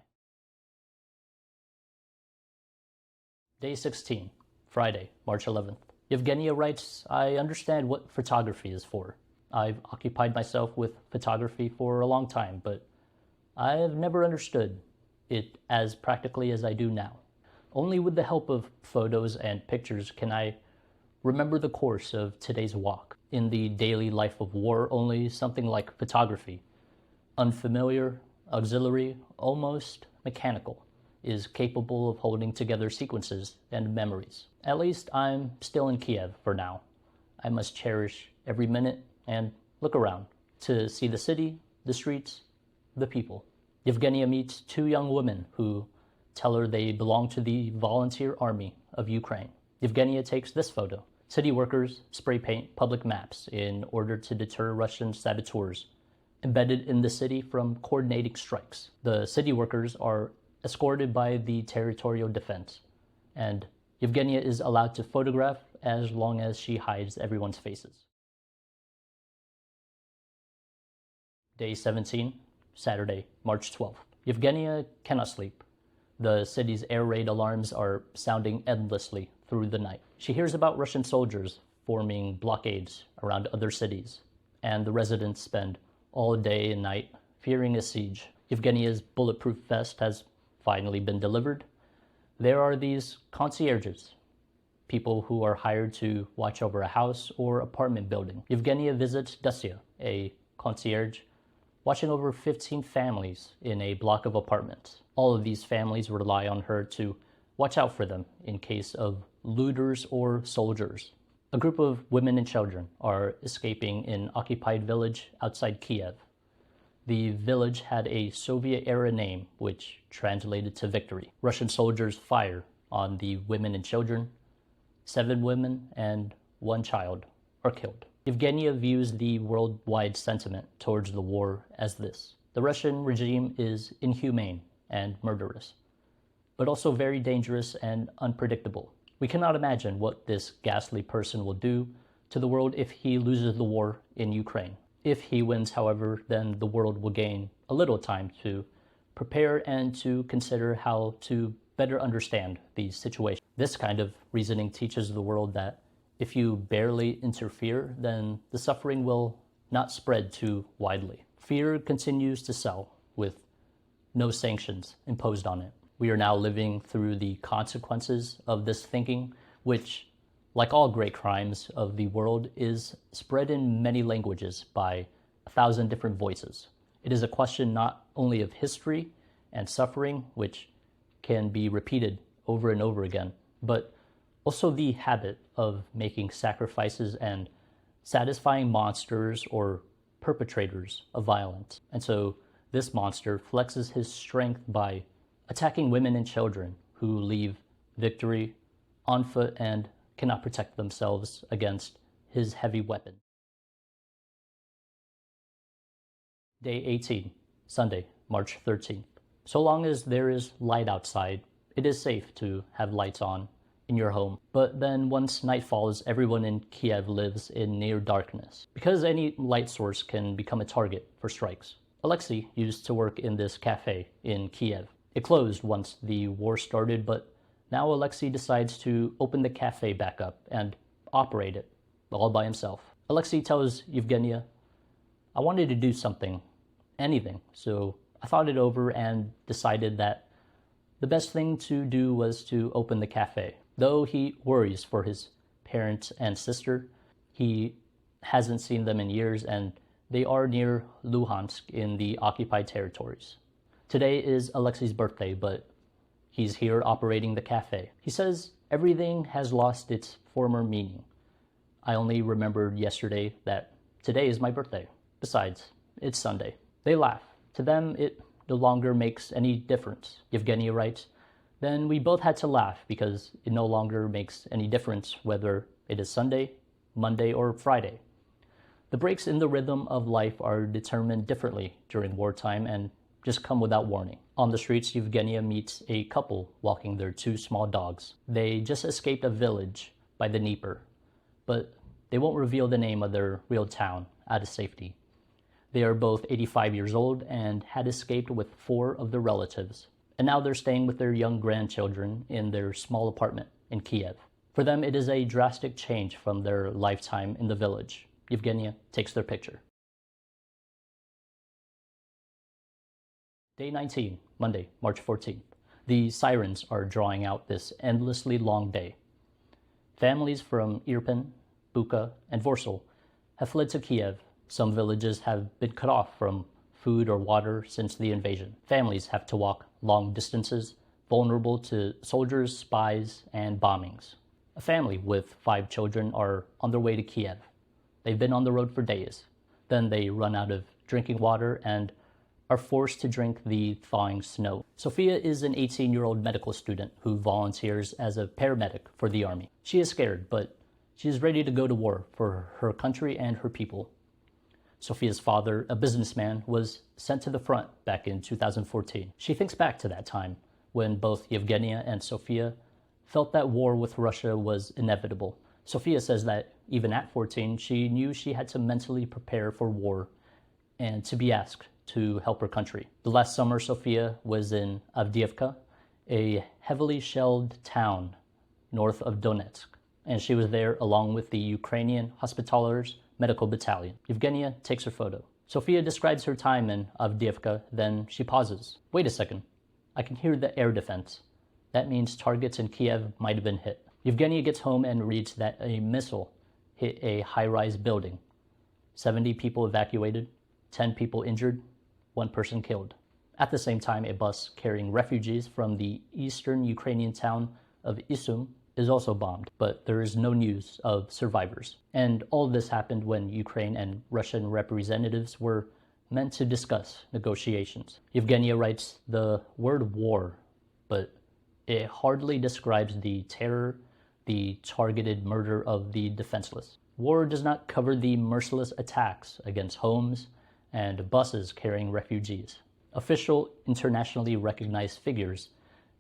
Day 16, Friday, March 11th. Yevgenia writes, "I understand what photography is for. I've occupied myself with photography for a long time, but I have never understood it as practically as I do now. Only with the help of photos and pictures can I remember the course of today's walk. In the daily life of war, only something like photography, unfamiliar, auxiliary, almost mechanical, is capable of holding together sequences and memories. At least I'm still in Kiev for now. I must cherish every minute and look around to see the city, the streets, the people." Yevgenia meets two young women who tell her they belong to the volunteer army of Ukraine. Yevgenia takes this photo. City workers spray paint public maps in order to deter Russian saboteurs embedded in the city from coordinating strikes. The city workers are escorted by the territorial defense, and Yevgenia is allowed to photograph as long as she hides everyone's faces. Day 17, Saturday, March 12th. Yevgenia cannot sleep. The city's air raid alarms are sounding endlessly through the night. She hears about Russian soldiers forming blockades around other cities, and the residents spend all day and night fearing a siege. Yevgenia's bulletproof vest has finally been delivered. There are these concierges, people who are hired to watch over a house or apartment building. Yevgenia visits Dacia, a concierge, watching over 15 families in a block of apartments. All of these families rely on her to watch out for them in case of looters or soldiers. A group of women and children are escaping an occupied village outside Kiev. The village had a Soviet-era name, which translated to victory. Russian soldiers fire on the women and children. 7 women and 1 child are killed. Yevgenia views the worldwide sentiment towards the war as this: the Russian regime is inhumane and murderous, but also very dangerous and unpredictable. We cannot imagine what this ghastly person will do to the world if he loses the war in Ukraine. If he wins, however, then the world will gain a little time to prepare and to consider how to better understand the situation. This kind of reasoning teaches the world that if you barely interfere, then the suffering will not spread too widely. Fear continues to sell with no sanctions imposed on it. We are now living through the consequences of this thinking, which like all great crimes of the world, is spread in many languages by 1,000 different voices. It is a question not only of history and suffering, which can be repeated over and over again, but also the habit of making sacrifices and satisfying monsters or perpetrators of violence. And so this monster flexes his strength by attacking women and children who leave victory on foot and cannot protect themselves against his heavy weapon. Day 18, Sunday, March 13th. So long as there is light outside, it is safe to have lights on in your home. But then once night falls, everyone in Kiev lives in near darkness, because any light source can become a target for strikes. Alexei used to work in this cafe in Kiev. It closed once the war started, but now Alexei decides to open the cafe back up and operate it all by himself. Alexei tells Yevgenia, "I wanted to do something, anything, so I thought it over and decided that the best thing to do was to open the cafe." Though he worries for his parents and sister, he hasn't seen them in years, and they are near Luhansk in the occupied territories. Today is Alexei's birthday, but he's here operating the cafe. He says everything has lost its former meaning. "I only remembered yesterday that today is my birthday. Besides, it's Sunday." They laugh. To them, it no longer makes any difference. Yevgenia writes, "Then we both had to laugh because it no longer makes any difference whether it is Sunday, Monday, or Friday. The breaks in the rhythm of life are determined differently during wartime and just come without warning." On the streets, Yevgenia meets a couple walking their 2 small dogs. They just escaped a village by the Dnieper, but they won't reveal the name of their real town out of safety. They are both 85 years old and had escaped with 4 of their relatives, and now they're staying with their young grandchildren in their small apartment in Kiev. For them, it is a drastic change from their lifetime in the village. Yevgenia takes their picture. Day 19, Monday, March 14th. The sirens are drawing out this endlessly long day. Families from Irpin, Bucha, and Warsaw have fled to Kiev. Some villages have been cut off from food or water since the invasion. Families have to walk long distances, vulnerable to soldiers, spies, and bombings. A family with 5 children are on their way to Kiev. They've been on the road for days. Then they run out of drinking water and are forced to drink the thawing snow. Sophia is an 18-year-old medical student who volunteers as a paramedic for the army. She is scared, but she is ready to go to war for her country and her people. Sophia's father, a businessman, was sent to the front back in 2014. She thinks back to that time when both Yevgenia and Sophia felt that war with Russia was inevitable. Sophia says that even at 14, she knew she had to mentally prepare for war and to be asked to help her country. The last summer, Sophia was in Avdiivka, a heavily shelled town north of Donetsk, and she was there along with the Ukrainian Hospitalers Medical Battalion. Yevgenia takes her photo. Sophia describes her time in Avdiivka, then she pauses. "Wait a second. I can hear the air defense. That means targets in Kiev might have been hit." Yevgenia gets home and reads that a missile hit a high-rise building. 70 people evacuated, 10 people injured, 1 person killed. At the same time, a bus carrying refugees from the eastern Ukrainian town of Isum is also bombed, but there is no news of survivors. And all this happened when Ukraine and Russian representatives were meant to discuss negotiations. Yevgenia writes the word war, but it hardly describes the terror, the targeted murder of the defenseless. War does not cover the merciless attacks against homes and buses carrying refugees. Official, internationally recognized figures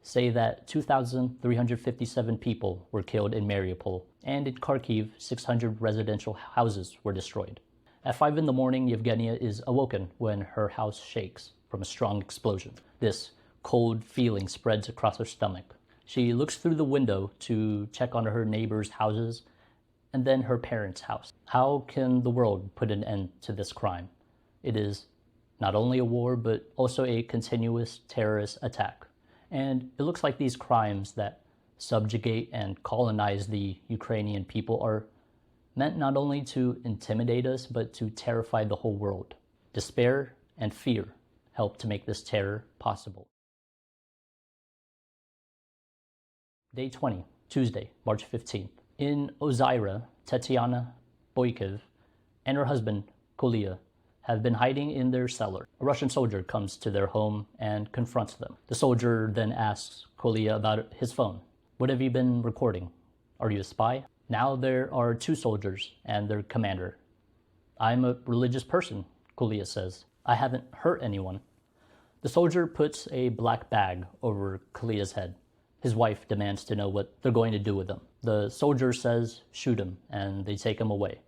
say that 2,357 people were killed in Mariupol, and in Kharkiv, 600 residential houses were destroyed. At 5 in the morning, Yevgenia is awoken when her house shakes from a strong explosion. This cold feeling spreads across her stomach. She looks through the window to check on her neighbors' houses and then her parents' house. How can the world put an end to this crime? It is not only a war, but also a continuous terrorist attack. And it looks like these crimes that subjugate and colonize the Ukrainian people are meant not only to intimidate us, but to terrify the whole world. Despair and fear help to make this terror possible. Day 20, Tuesday, March 15th. In Ozira, Tetiana Boykiv and her husband, Kolia, have been hiding in their cellar. A Russian soldier comes to their home and confronts them. The soldier then asks Kolia about his phone. What have you been recording? Are you a spy? Now there are two soldiers and their commander. I'm a religious person, Kolia says. I haven't hurt anyone. The soldier puts a black bag over Kolia's head. His wife demands to know what they're going to do with him. The soldier says, shoot him, and they take him away.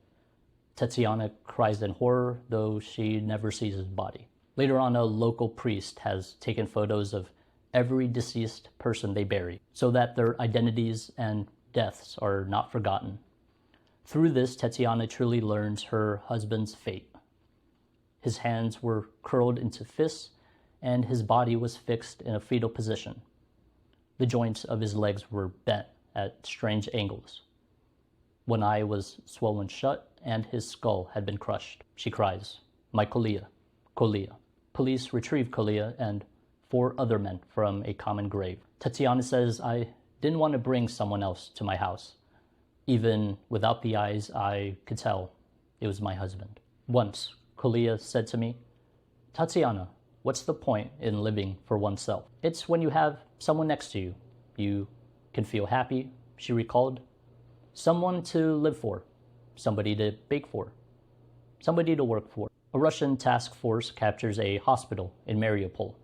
Tetiana cries in horror, though she never sees his body. Later on, a local priest has taken photos of every deceased person they bury, so that their identities and deaths are not forgotten. Through this, Tetiana truly learns her husband's fate. His hands were curled into fists, and his body was fixed in a fetal position. The joints of his legs were bent at strange angles. One eye was swollen shut, and his skull had been crushed. She cries, "My Kolia, Kolia." Police retrieve Kolia and 4 other men from a common grave. Tetiana says, I didn't want to bring someone else to my house. Even without the eyes, I could tell it was my husband. Once, Kolia said to me, Tatiana, what's the point in living for oneself? It's when you have someone next to you. You can feel happy, she recalled. Someone to live for, somebody to bake for, somebody to work for. A Russian task force captures a hospital in Mariupol.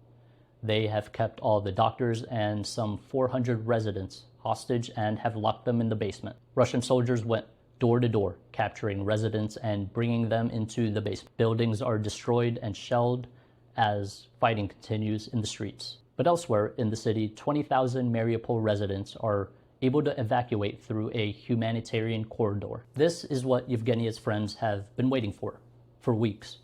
They have kept all the doctors and some 400 residents hostage and have locked them in the basement. Russian soldiers went door to door, capturing residents and bringing them into the basement. Buildings are destroyed and shelled as fighting continues in the streets. But elsewhere in the city, 20,000 Mariupol residents are able to evacuate through a humanitarian corridor. This is what Yevgenia's friends have been waiting for weeks.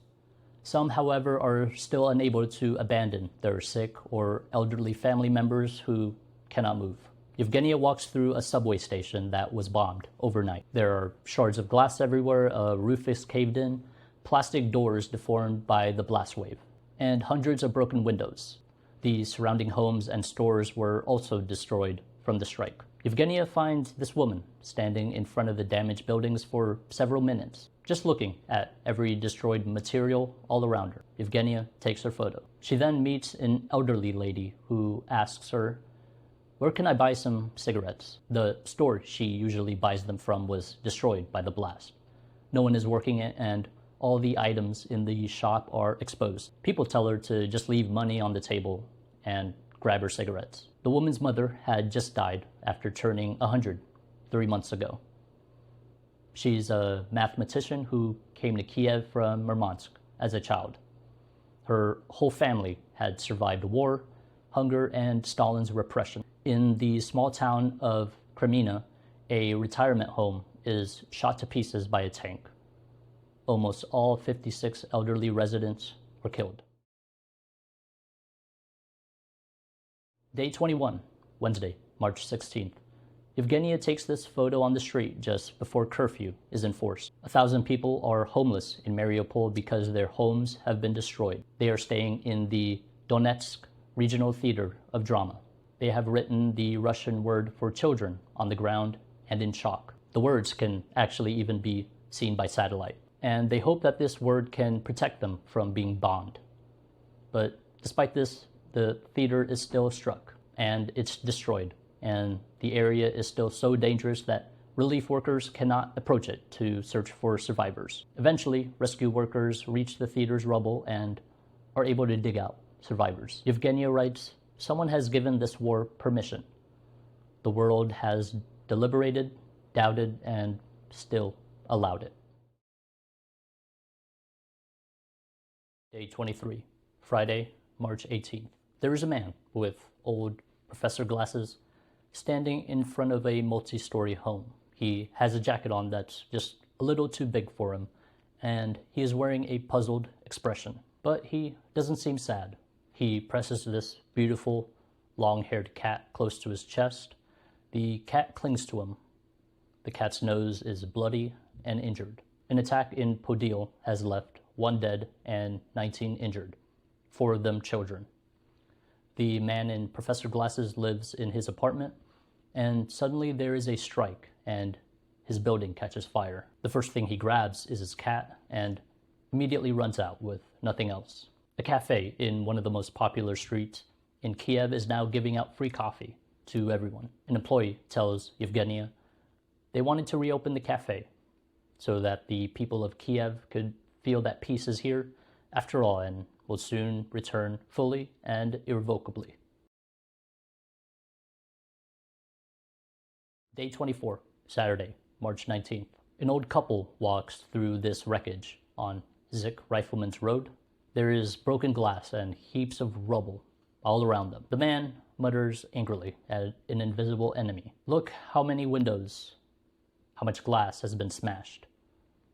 Some, however, are still unable to abandon their sick or elderly family members who cannot move. Yevgenia walks through a subway station that was bombed overnight. There are shards of glass everywhere, a roof is caved in, plastic doors deformed by the blast wave, and hundreds of broken windows. The surrounding homes and stores were also destroyed from the strike. Yevgenia finds this woman standing in front of the damaged buildings for several minutes, just looking at every destroyed material all around her. Yevgenia takes her photo. She then meets an elderly lady who asks her, "Where can I buy some cigarettes?" The store she usually buys them from was destroyed by the blast. No one is working it, and all the items in the shop are exposed. People tell her to just leave money on the table and grab her cigarettes. The woman's mother had just died after turning 100 3 months ago. She's a mathematician who came to Kiev from Murmansk as a child. Her whole family had survived war, hunger, and Stalin's repression. In the small town of Kremina, a retirement home is shot to pieces by a tank. Almost all 56 elderly residents were killed. Day 21, Wednesday, March 16th. Yevgenia takes this photo on the street just before curfew is enforced. 1,000 people are homeless in Mariupol because their homes have been destroyed. They are staying in the Donetsk Regional Theater of Drama. They have written the Russian word for children on the ground and in chalk. The words can actually even be seen by satellite. And they hope that this word can protect them from being bombed. But despite this, the theater is still struck and it's destroyed. And the area is still so dangerous that relief workers cannot approach it to search for survivors. Eventually, rescue workers reach the theater's rubble and are able to dig out survivors. Yevgenia writes, "Someone has given this war permission. The world has deliberated, doubted, and still allowed it." Day 23, Friday, March 18th. There is a man with old professor glasses standing in front of a multi-story home. He has a jacket on that's just a little too big for him, and he is wearing a puzzled expression. But he doesn't seem sad. He presses this beautiful, long-haired cat close to his chest, The cat clings to him. The cat's nose is bloody and injured. An attack in Podil has left 1 dead and 19 injured, 4 of them children. The man in Professor Glasses lives in his apartment, and suddenly there is a strike and his building catches fire. The first thing he grabs is his cat and immediately runs out with nothing else. A cafe in one of the most popular streets in Kiev is now giving out free coffee to everyone. An employee tells Yevgenia they wanted to reopen the cafe so that the people of Kiev could feel that peace is here after all and will soon return fully and irrevocably. Day 24, Saturday, March 19th. An old couple walks through this wreckage on Zik Rifleman's Road. There is broken glass and heaps of rubble all around them. The man mutters angrily at an invisible enemy. Look how many windows, how much glass has been smashed.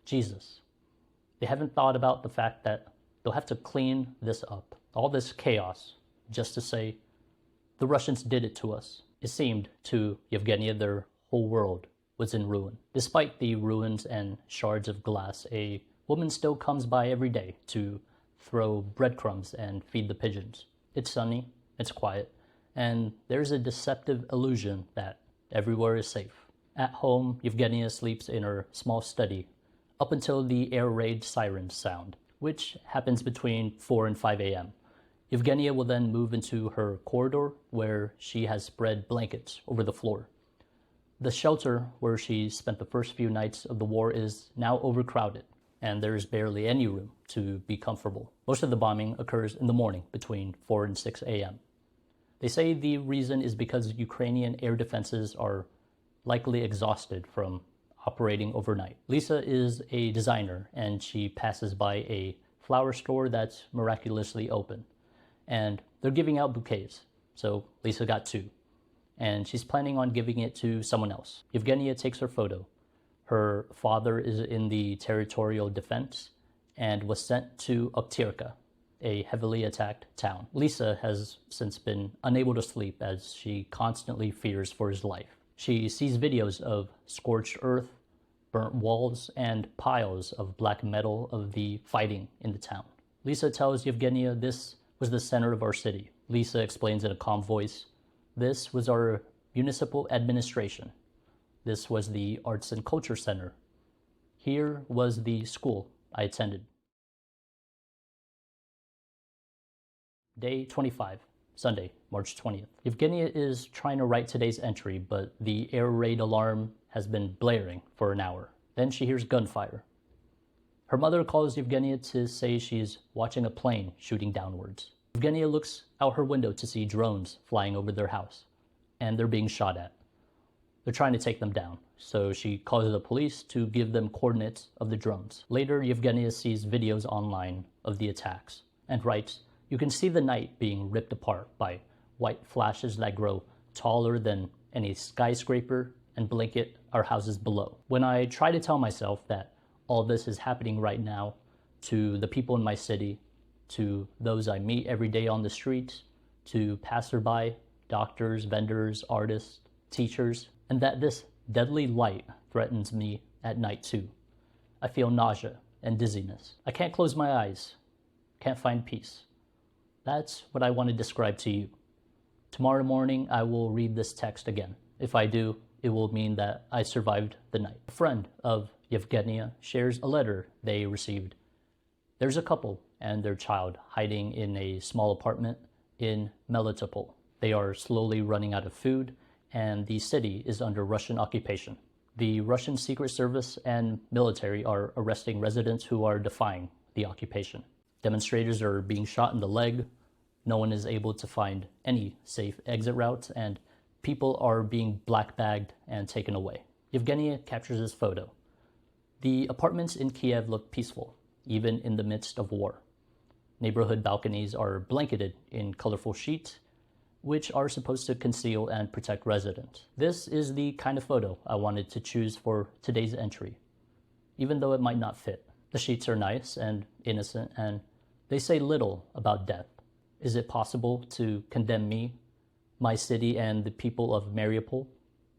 Jesus. They haven't thought about the fact that they'll have to clean this up. All this chaos just to say, the Russians did it to us. It seemed to Yevgenia their whole world was in ruin. Despite the ruins and shards of glass, a woman still comes by every day to throw breadcrumbs and feed the pigeons. It's sunny, it's quiet, and there's a deceptive illusion that everywhere is safe. At home, Yevgenia sleeps in her small study up until the air raid sirens sound, which happens between 4 and 5 a.m. Yevgenia will then move into her corridor where she has spread blankets over the floor. The shelter where she spent the first few nights of the war is now overcrowded, and there is barely any room to be comfortable. Most of the bombing occurs in the morning between 4 and 6 a.m. They say the reason is because Ukrainian air defenses are likely exhausted from operating overnight. Lisa is a designer, and she passes by a flower store that's miraculously open. And they're giving out bouquets, so Lisa got 2. And she's planning on giving it to someone else. Yevgenia takes her photo. Her father is in the territorial defense and was sent to Oktirka, a heavily attacked town. Lisa has since been unable to sleep as she constantly fears for his life. She sees videos of scorched earth, burnt walls, and piles of black metal of the fighting in the town. Lisa tells Yevgenia this was the center of our city. Lisa explains in a calm voice, this was our municipal administration. This was the Arts and Culture Center. Here was the school I attended. Day 25, Sunday, March 20th. Yevgenia is trying to write today's entry, but the air raid alarm has been blaring for an hour. Then she hears gunfire. Her mother calls Yevgenia to say she's watching a plane shooting downwards. Yevgenia looks out her window to see drones flying over their house, and they're being shot at. They're trying to take them down, so she calls the police to give them coordinates of the drones. Later, Yevgenia sees videos online of the attacks and writes, you can see the night being ripped apart by white flashes that grow taller than any skyscraper and blanket our houses below. When I try to tell myself that all this is happening right now to the people in my city, to those I meet every day on the streets, to passerby, doctors, vendors, artists, teachers, and that this deadly light threatens me at night too, I feel nausea and dizziness. I can't close my eyes, can't find peace. That's what I want to describe to you. Tomorrow morning, I will read this text again. If I do, it will mean that I survived the night. A friend of Yevgenia shares a letter they received. There's a couple and their child hiding in a small apartment in Melitopol. They are slowly running out of food, and the city is under Russian occupation. The Russian Secret Service and military are arresting residents who are defying the occupation. Demonstrators are being shot in the leg, no one is able to find any safe exit routes, and people are being black-bagged and taken away. Yevgenia captures this photo. The apartments in Kiev look peaceful, even in the midst of war. Neighborhood balconies are blanketed in colorful sheets, which are supposed to conceal and protect residents. This is the kind of photo I wanted to choose for today's entry, even though it might not fit. The sheets are nice and innocent, and they say little about death. Is it possible to condemn me, my city, and the people of Mariupol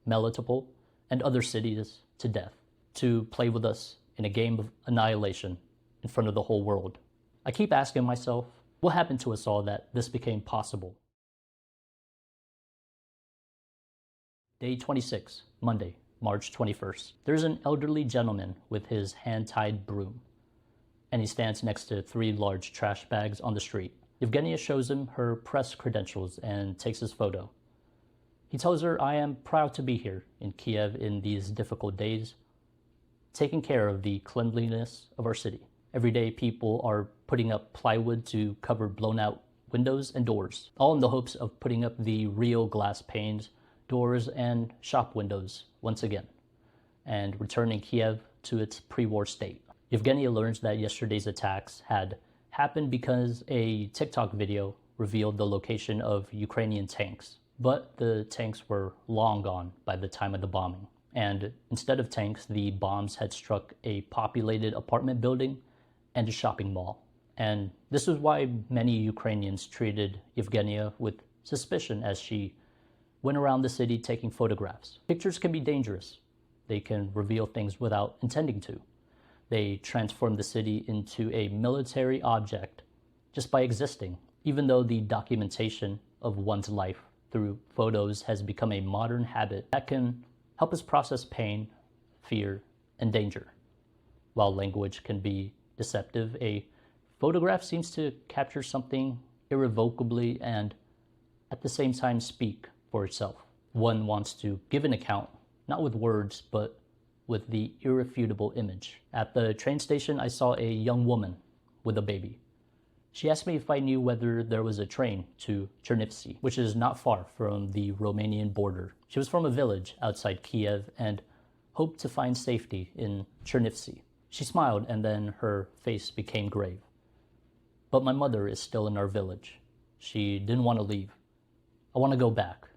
Melitopol, and other cities to death, to play with us in a game of annihilation in front of the whole world. I keep asking myself, what happened to us all that this became possible? Day 26, Monday, March 21st. There's an elderly gentleman with his hand-tied broom, and he stands next to 3 large trash bags on the street. Yevgenia shows him her press credentials and takes his photo. He tells her, "I am proud to be here in Kiev in these difficult days, taking care of the cleanliness of our city. Every day people are putting up plywood to cover blown out windows and doors, all in the hopes of putting up the real glass panes, doors, and shop windows once again, and returning Kiev to its pre-war state." Yevgenia learns that yesterday's attacks had happened because a TikTok video revealed the location of Ukrainian tanks. But the tanks were long gone by the time of the bombing. And instead of tanks, the bombs had struck a populated apartment building and a shopping mall. And this is why many Ukrainians treated Yevgenia with suspicion as she went around the city taking photographs. Pictures can be dangerous. They can reveal things without intending to. They transform the city into a military object just by existing, even though the documentation of one's life through photos has become a modern habit that can help us process pain, fear, and danger. While language can be deceptive, a photograph seems to capture something irrevocably and at the same time speak for itself. One wants to give an account, not with words, but with the irrefutable image. At the train station, I saw a young woman with a baby. She asked me if I knew whether there was a train to Chernivtsi, which is not far from the Romanian border. She was from a village outside Kiev and hoped to find safety in Chernivtsi. She smiled and then her face became grave. "But my mother is still in our village. She didn't want to leave. I want to go back.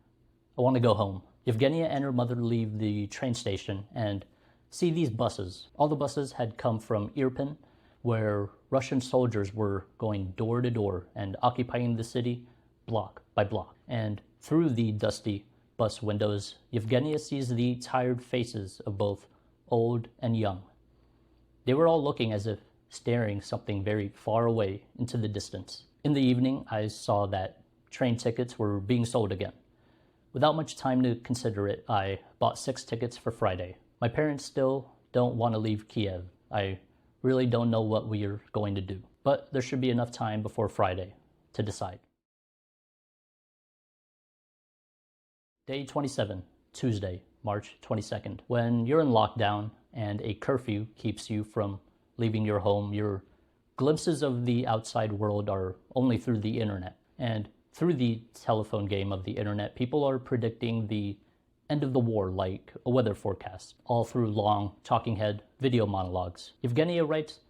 I want to go home." Yevgenia and her mother leave the train station and see these buses. All the buses had come from Irpin, where Russian soldiers were going door to door and occupying the city block by block. And through the dusty bus windows, Yevgenia sees the tired faces of both old and young. They were all looking as if staring something very far away into the distance. In the evening, I saw that train tickets were being sold again. Without much time to consider it, I bought 6 tickets for Friday. My parents still don't want to leave Kiev. I really don't know what we're going to do, but there should be enough time before Friday to decide. Day 27, Tuesday, March 22nd. When you're in lockdown and a curfew keeps you from leaving your home, your glimpses of the outside world are only through the internet. And through the telephone game of the internet, people are predicting the end of the war like a weather forecast, all through long talking head video monologues. Yevgenia writes,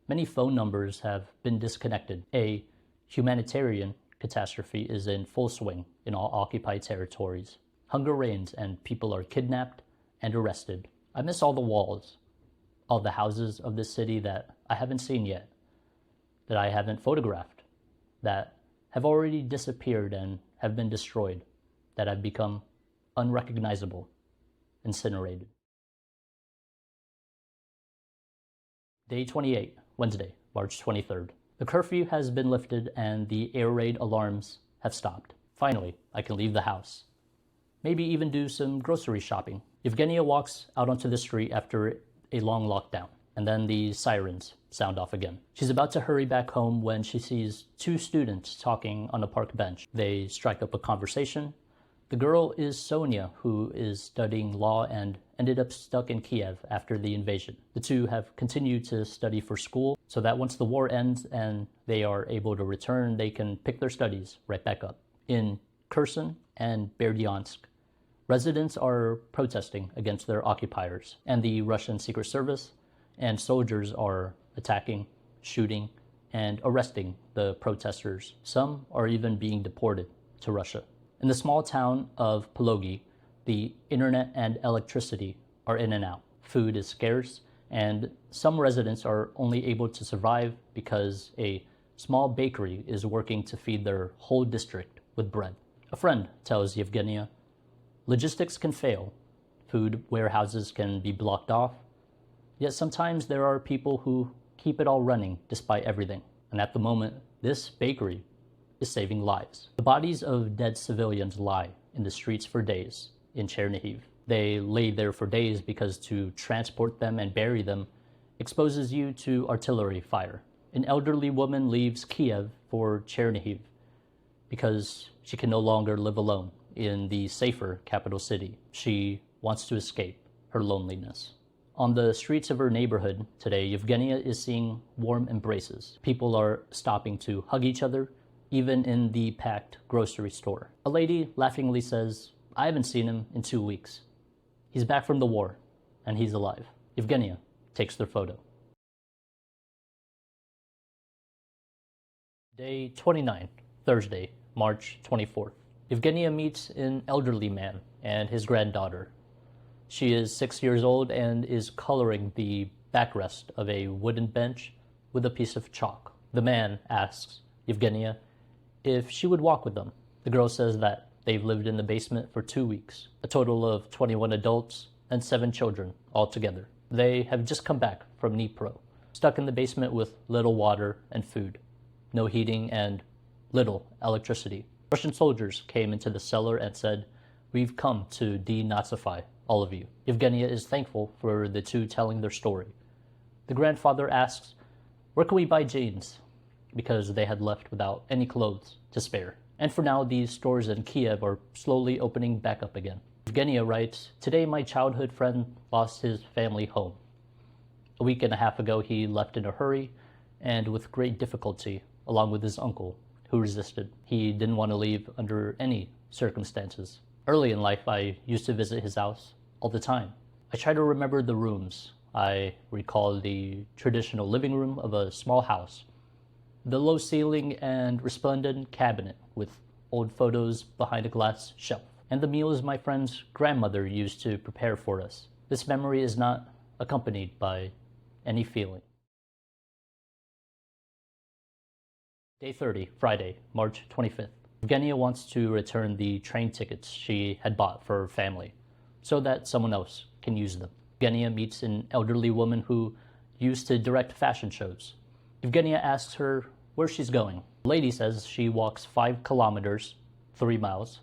"Many phone numbers have been disconnected. A humanitarian catastrophe is in full swing in all occupied territories. Hunger reigns and people are kidnapped and arrested. I miss all the walls, all the houses of this city that I haven't seen yet, that I haven't photographed, that have already disappeared and have been destroyed, that have become unrecognizable, incinerated." Day 28, Wednesday, March 23rd. The curfew has been lifted and the air raid alarms have stopped. Finally, I can leave the house. Maybe even do some grocery shopping. Yevgenia walks out onto the street after a long lockdown, and then the sirens sound off again. She's about to hurry back home when she sees 2 students talking on a park bench. They strike up a conversation. The girl is Sonia, who is studying law and ended up stuck in Kiev after the invasion. The two have continued to study for school so that once the war ends and they are able to return, they can pick their studies right back up. In Kherson and Berdyansk, residents are protesting against their occupiers, and the Russian Secret Service and soldiers are attacking, shooting, and arresting the protesters. Some are even being deported to Russia. In the small town of Pologi, the internet and electricity are in and out. Food is scarce, and some residents are only able to survive because a small bakery is working to feed their whole district with bread. A friend tells Yevgenia, "Logistics can fail, food warehouses can be blocked off. Yet sometimes there are people who keep it all running despite everything. And at the moment, this bakery is saving lives. The bodies of dead civilians lie in the streets for days in Chernihiv. They lay there for days because to transport them and bury them exposes you to artillery fire. An elderly woman leaves Kiev for Chernihiv because she can no longer live alone in the safer capital city. She wants to escape her loneliness. On the streets of her neighborhood today, Yevgenia is seeing warm embraces. People are stopping to hug each other, even in the packed grocery store. A lady laughingly says, "I haven't seen him in 2 weeks. He's back from the war, and he's alive." Yevgenia takes their photo. Day 29, Thursday, March 24th. Yevgenia meets an elderly man and his granddaughter. She is 6 years old and is coloring the backrest of a wooden bench with a piece of chalk. The man asks Yevgenia if she would walk with them. The girl says that they've lived in the basement for 2 weeks, a total of 21 adults and 7 children altogether. They have just come back from Dnipro, stuck in the basement with little water and food, no heating and little electricity. Russian soldiers came into the cellar and said, "We've come to denazify all of you." Yevgenia is thankful for the two telling their story. The grandfather asks, "Where can we buy jeans?" Because they had left without any clothes to spare. And for now, these stores in Kiev are slowly opening back up again. Yevgenia writes, "Today my childhood friend lost his family home. A week and a half ago he left in a hurry and with great difficulty, along with his uncle, who resisted. He didn't want to leave under any circumstances. Early in life, I used to visit his house all the time. I try to remember the rooms. I recall the traditional living room of a small house, the low ceiling and resplendent cabinet with old photos behind a glass shelf, and the meals my friend's grandmother used to prepare for us. This memory is not accompanied by any feeling." Day 30, Friday, March 25th. Yevgenia wants to return the train tickets she had bought for her family so that someone else can use them. Yevgenia meets an elderly woman who used to direct fashion shows. Yevgenia asks her where she's going. The lady says she walks 5 kilometers, 3 miles,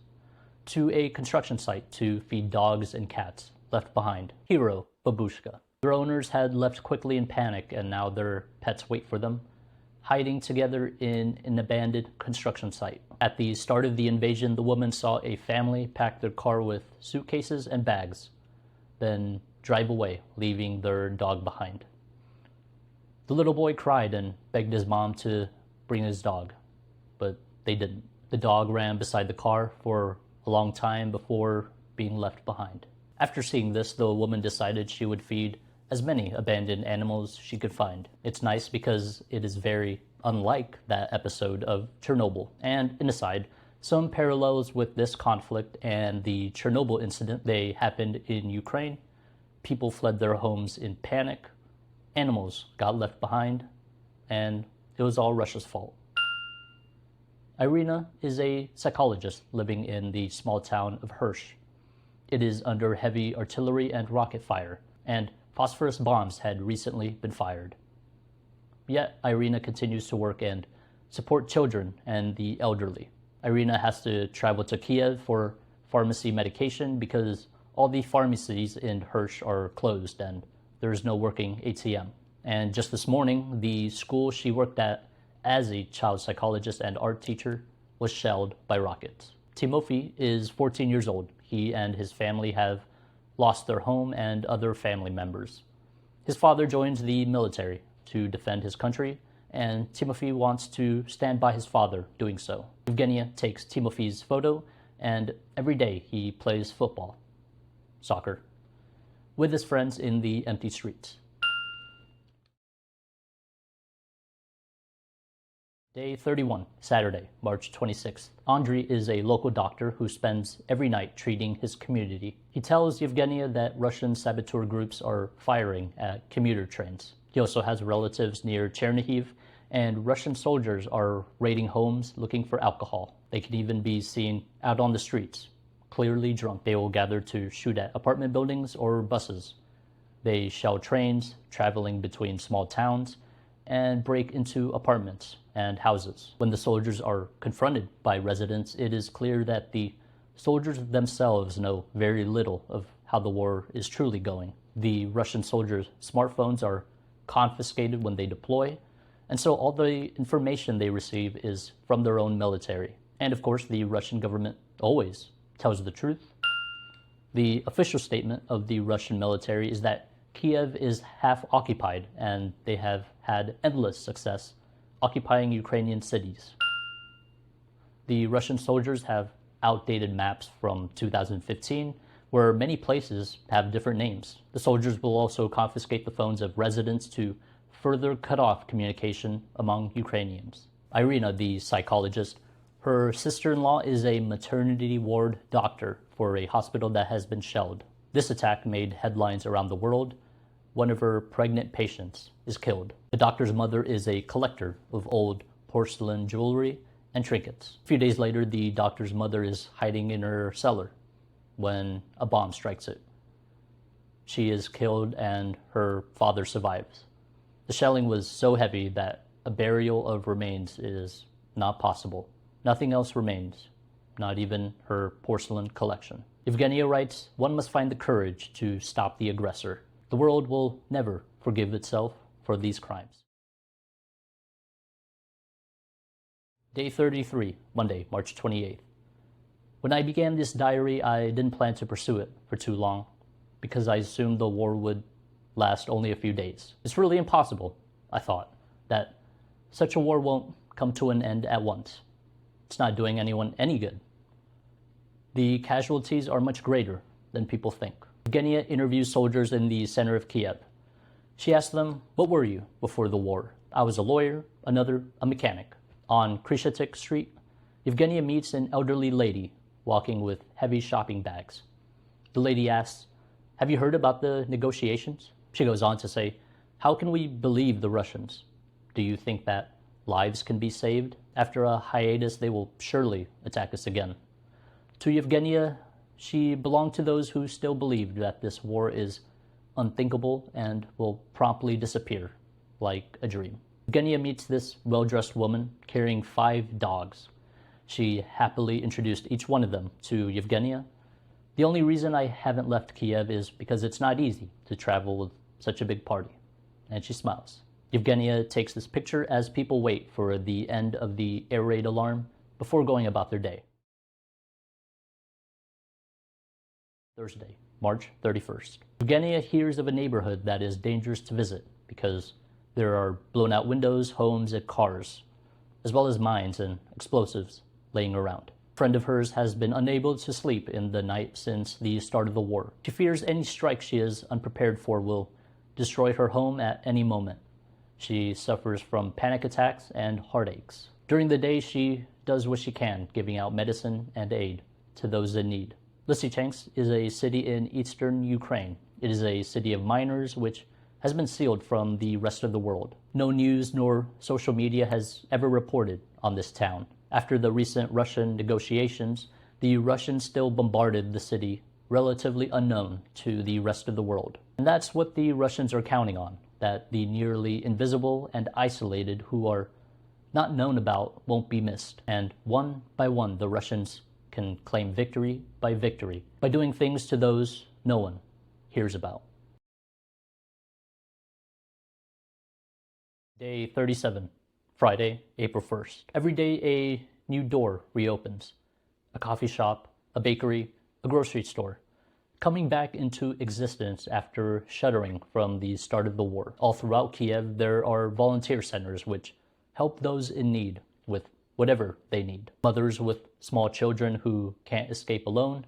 to a construction site to feed dogs and cats left behind. Hero, Babushka. Their owners had left quickly in panic and now their pets wait for them, hiding together in an abandoned construction site. At the start of the invasion, the woman saw a family pack their car with suitcases and bags, then drive away, leaving their dog behind. The little boy cried and begged his mom to bring his dog, but they didn't. The dog ran beside the car for a long time before being left behind. After seeing this, the woman decided she would feed as many abandoned animals she could find. It's nice because it is very unlike that episode of Chernobyl. And an aside, some parallels with this conflict and the Chernobyl incident, they happened in Ukraine. People fled their homes in panic, animals got left behind, and it was all Russia's fault. Irina is a psychologist living in the small town of Hersh. It is under heavy artillery and rocket fire, and phosphorus bombs had recently been fired. Yet Irina continues to work and support children and the elderly. Irina has to travel to Kiev for pharmacy medication because all the pharmacies in Hersh are closed and there is no working ATM. And just this morning, the school she worked at as a child psychologist and art teacher was shelled by rockets. Timofey is 14 years old. He and his family have lost their home and other family members. His father joins the military to defend his country, and Timofey wants to stand by his father doing so. Yevgenia takes Timofey's photo, and every day he plays football, soccer, with his friends in the empty streets. Day 31, Saturday, March 26th. Andriy is a local doctor who spends every night treating his community. He tells Yevgenia that Russian saboteur groups are firing at commuter trains. He also has relatives near Chernihiv, and Russian soldiers are raiding homes looking for alcohol. They can even be seen out on the streets, clearly drunk. They will gather to shoot at apartment buildings or buses. They shell trains traveling between small towns and break into apartments and houses. When the soldiers are confronted by residents, it is clear that the soldiers themselves know very little of how the war is truly going. The Russian soldiers' smartphones are confiscated when they deploy, and so all the information they receive is from their own military. And of course, the Russian government always tells the truth. The official statement of the Russian military is that Kiev is half occupied, and they have had endless success occupying Ukrainian cities. The Russian soldiers have outdated maps from 2015, where many places have different names. The soldiers will also confiscate the phones of residents to further cut off communication among Ukrainians. Irina, the psychologist, her sister-in-law is a maternity ward doctor for a hospital that has been shelled. This attack made headlines around the world. One of her pregnant patients is killed. The doctor's mother is a collector of old porcelain jewelry and trinkets. A few days later, the doctor's mother is hiding in her cellar when a bomb strikes it. She is killed and her father survives. The shelling was so heavy that a burial of remains is not possible. Nothing else remains, not even her porcelain collection. Evgenia writes, "One must find the courage to stop the aggressor. The world will never forgive itself for these crimes." Day 33, Monday, March 28th. When I began this diary, I didn't plan to pursue it for too long because I assumed the war would last only a few days. It's really impossible, I thought, that such a war won't come to an end at once. It's not doing anyone any good. The casualties are much greater than people think. Evgenia interviews soldiers in the center of Kiev. She asks them, "What were you before the war?" "I was a lawyer, another a mechanic." On Krishatik Street, Evgenia meets an elderly lady walking with heavy shopping bags. The lady asks, "Have you heard about the negotiations?" She goes on to say, "How can we believe the Russians? Do you think that lives can be saved? After a hiatus, they will surely attack us again." To Evgenia, she belonged to those who still believed that this war is unthinkable and will promptly disappear, like a dream. Evgenia meets this well-dressed woman carrying 5 dogs. She happily introduced each one of them to Evgenia. "The only reason I haven't left Kiev is because it's not easy to travel with such a big party." And she smiles. Evgenia takes this picture as people wait for the end of the air raid alarm before going about their day. Thursday, March 31st. Evgenia hears of a neighborhood that is dangerous to visit because there are blown out windows, homes, and cars, as well as mines and explosives laying around. A friend of hers has been unable to sleep in the night since the start of the war. She fears any strike she is unprepared for will destroy her home at any moment. She suffers from panic attacks and heartaches. During the day, she does what she can, giving out medicine and aid to those in need. Lysychansk is a city in eastern Ukraine. It is a city of miners which has been sealed from the rest of the world. No news nor social media has ever reported on this town. After the recent Russian negotiations, the Russians still bombarded the city, relatively unknown to the rest of the world. And that's what the Russians are counting on, that the nearly invisible and isolated who are not known about won't be missed. And one by one, the Russians can claim victory by doing things to those no one hears about. Day 37, Friday, April 1st. Every day a new door reopens. A coffee shop, a bakery, a grocery store, coming back into existence after shuttering from the start of the war. All throughout Kiev, there are volunteer centers which help those in need with whatever they need. Mothers with small children who can't escape alone,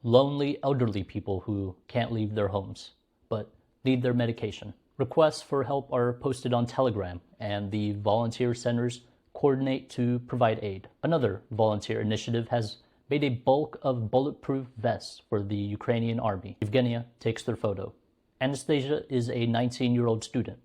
lonely elderly people who can't leave their homes, but need their medication. Requests for help are posted on Telegram, and the volunteer centers coordinate to provide aid. Another volunteer initiative has made a bulk of bulletproof vests for the Ukrainian army. Evgenia takes their photo. Anastasia is a 19-year-old student.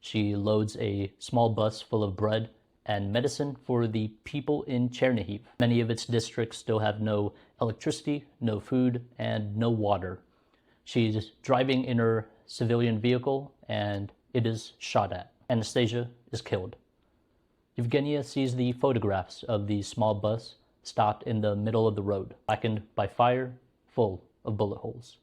She loads a small bus full of bread and medicine for the people in Chernihiv. Many of its districts still have no electricity, no food, and no water. She's driving in her civilian vehicle and it is shot at. Anastasia is killed. Evgenia sees the photographs of the small bus stopped in the middle of the road, blackened by fire, full of bullet holes.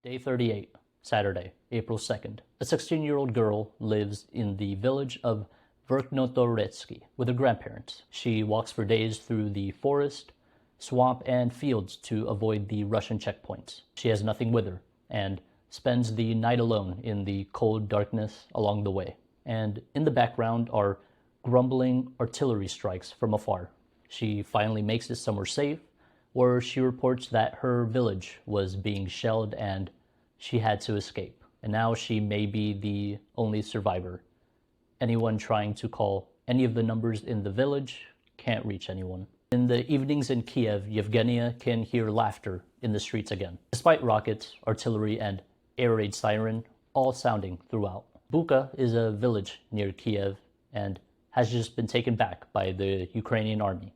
Day 38, Saturday, April 2nd. A 16-year-old girl lives in the village of Verknotoretsky with her grandparents. She walks for days through the forest, swamp, and fields to avoid the Russian checkpoints. She has nothing with her and spends the night alone in the cold darkness along the way. And in the background are grumbling artillery strikes from afar. She finally makes it somewhere safe, where she reports that her village was being shelled and she had to escape. And now she may be the only survivor. Anyone trying to call any of the numbers in the village can't reach anyone. In the evenings in Kiev, Yevgenia can hear laughter in the streets again, despite rockets, artillery, and air raid siren all sounding throughout. Buka is a village near Kiev and has just been taken back by the Ukrainian army.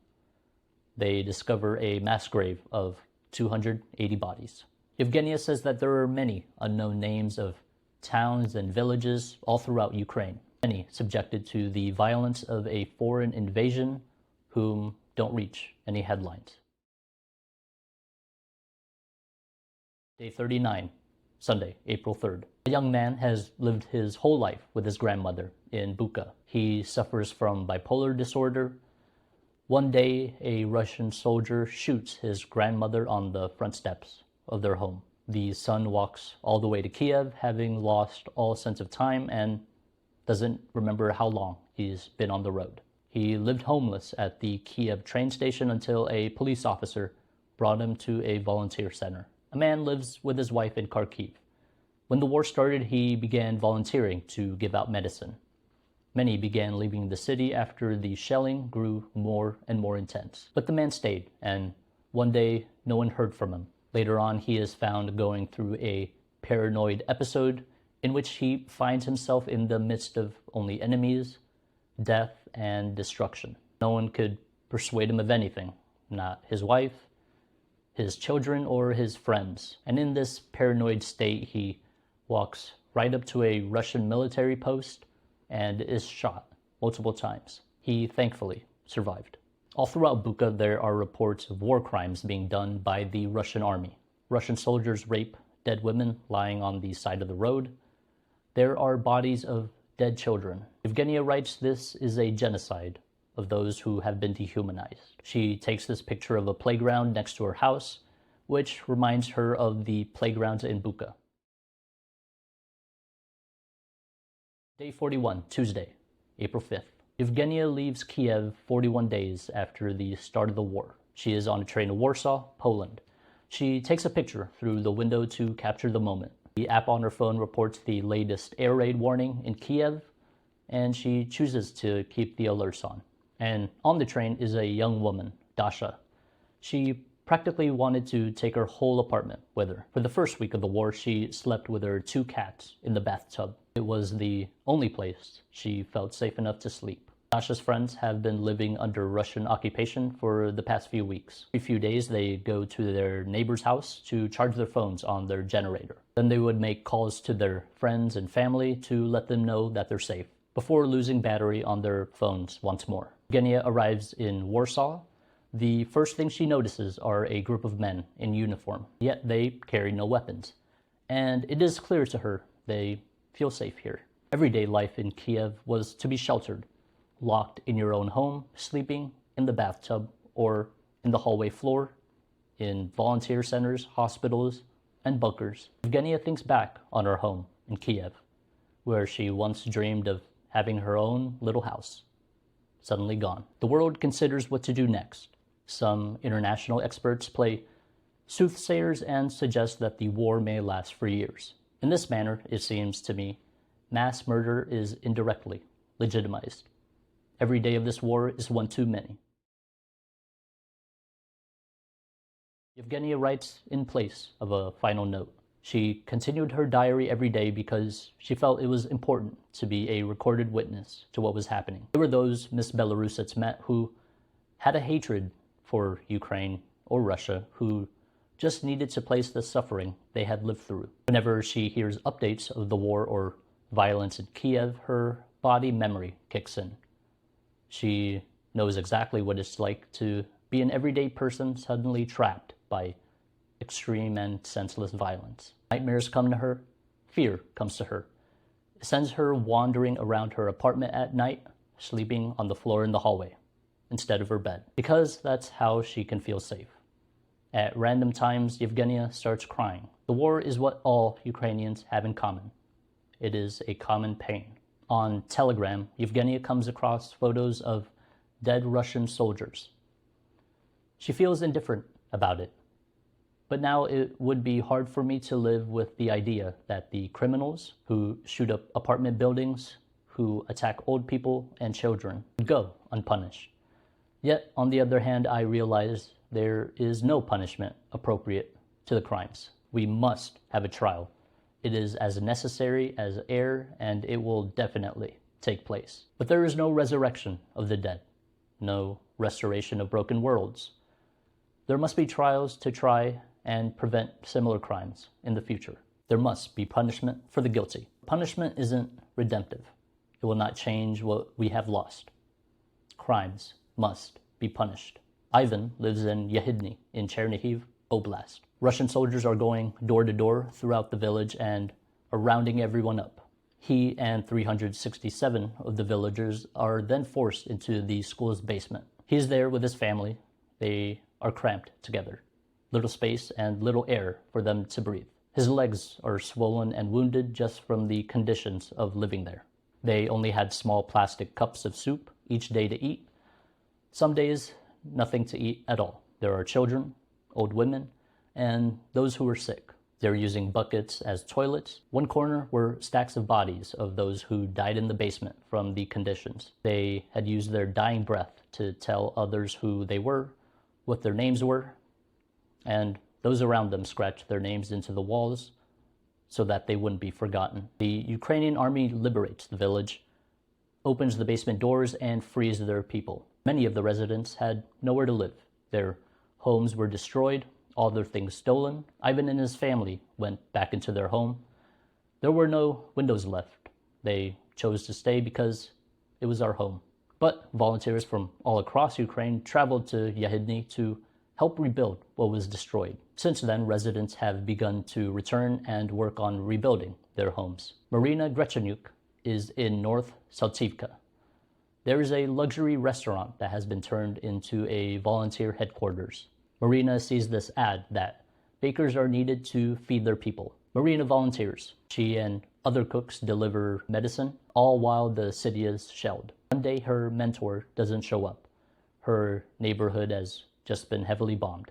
They discover a mass grave of 280 bodies. Yevgenia says that there are many unknown names of towns and villages all throughout Ukraine, many subjected to the violence of a foreign invasion whom don't reach any headlines. Day 39, Sunday, April 3rd. A young man has lived his whole life with his grandmother in Buka. He suffers from bipolar disorder. One day, a Russian soldier shoots his grandmother on the front steps of their home. The son walks all the way to Kiev, having lost all sense of time and doesn't remember how long he's been on the road. He lived homeless at the Kiev train station until a police officer brought him to a volunteer center. A man lives with his wife in Kharkiv. When the war started, he began volunteering to give out medicine. Many began leaving the city after the shelling grew more and more intense. But the man stayed, and one day no one heard from him. Later on, he is found going through a paranoid episode in which he finds himself in the midst of only enemies, death, and destruction. No one could persuade him of anything, not his wife, his children, or his friends. And in this paranoid state, he walks right up to a Russian military post and is shot multiple times. He thankfully survived. All throughout Buka, there are reports of war crimes being done by the Russian army. Russian soldiers rape dead women lying on the side of the road. There are bodies of dead children. Evgenia writes this is a genocide of those who have been dehumanized. She takes this picture of a playground next to her house, which reminds her of the playgrounds in Buka. Day 41, Tuesday, April 5th. Evgenia leaves Kiev 41 days after the start of the war. She is on a train to Warsaw, Poland. She takes a picture through the window to capture the moment. The app on her phone reports the latest air raid warning in Kiev, and she chooses to keep the alerts on. And on the train is a young woman, Dasha. She practically wanted to take her whole apartment with her. For the first week of the war, she slept with her 2 cats in the bathtub. It was the only place she felt safe enough to sleep. Dasha's friends have been living under Russian occupation for the past few weeks. Every few days, they go to their neighbor's house to charge their phones on their generator. Then they would make calls to their friends and family to let them know that they're safe, before losing battery on their phones once more. Evgenia arrives in Warsaw. The first thing she notices are a group of men in uniform, yet they carry no weapons. And it is clear to her they feel safe here. Everyday life in Kiev was to be sheltered, locked in your own home, sleeping in the bathtub or in the hallway floor, in volunteer centers, hospitals, and bunkers. Evgenia thinks back on her home in Kiev, where she once dreamed of having her own little house. Suddenly gone. The world considers what to do next. Some international experts play soothsayers and suggest that the war may last for years. In this manner, it seems to me, mass murder is indirectly legitimized. Every day of this war is one too many. Yevgenia writes in place of a final note. She continued her diary every day because she felt it was important to be a recorded witness to what was happening. There were those Miss Belarusets met who had a hatred for Ukraine or Russia, who just needed to place the suffering they had lived through. Whenever she hears updates of the war or violence in Kiev, her body memory kicks in. She knows exactly what it's like to be an everyday person suddenly trapped by extreme and senseless violence. Nightmares come to her, fear comes to her. It sends her wandering around her apartment at night, sleeping on the floor in the hallway instead of her bed, because that's how she can feel safe. At random times, Yevgenia starts crying. The war is what all Ukrainians have in common. It is a common pain. On Telegram, Yevgenia comes across photos of dead Russian soldiers. She feels indifferent about it. But now it would be hard for me to live with the idea that the criminals who shoot up apartment buildings, who attack old people and children, would go unpunished. Yet, on the other hand, I realize there is no punishment appropriate to the crimes. We must have a trial. It is as necessary as air, and it will definitely take place. But there is no resurrection of the dead, no restoration of broken worlds. There must be trials to try and prevent similar crimes in the future. There must be punishment for the guilty. Punishment isn't redemptive. It will not change what we have lost. Crimes must be punished. Ivan lives in Yahidny in Chernihiv Oblast. Russian soldiers are going door to door throughout the village and are rounding everyone up. He and 367 of the villagers are then forced into the school's basement. He's there with his family. They are cramped together. Little space and little air for them to breathe. His legs are swollen and wounded just from the conditions of living there. They only had small plastic cups of soup each day to eat. Some days, nothing to eat at all. There are children, old women, and those who are sick. They're using buckets as toilets. One corner were stacks of bodies of those who died in the basement from the conditions. They had used their dying breath to tell others who they were, what their names were, and those around them scratched their names into the walls so that they wouldn't be forgotten. The Ukrainian army liberates the village, opens the basement doors, and frees their people. Many of the residents had nowhere to live. Their homes were destroyed, all their things stolen. Ivan and his family went back into their home. There were no windows left. They chose to stay because it was our home. But volunteers from all across Ukraine traveled to Yahidny to help rebuild what was destroyed. Since then, residents have begun to return and work on rebuilding their homes. Marina Grechenuk is in North Saltivka. There is a luxury restaurant that has been turned into a volunteer headquarters. Marina sees this ad that bakers are needed to feed their people. Marina volunteers. She and other cooks deliver medicine, all while the city is shelled. One day her mentor doesn't show up. Her neighborhood has just been heavily bombed.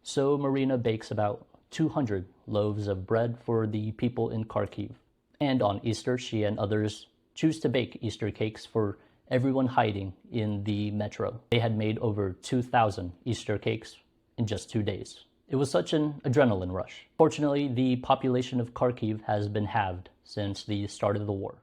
So Marina bakes about 200 loaves of bread for the people in Kharkiv. And on Easter, she and others choose to bake Easter cakes for everyone hiding in the metro. They had made over 2,000 Easter cakes in just 2 days. It was such an adrenaline rush. Fortunately, the population of Kharkiv has been halved since the start of the war.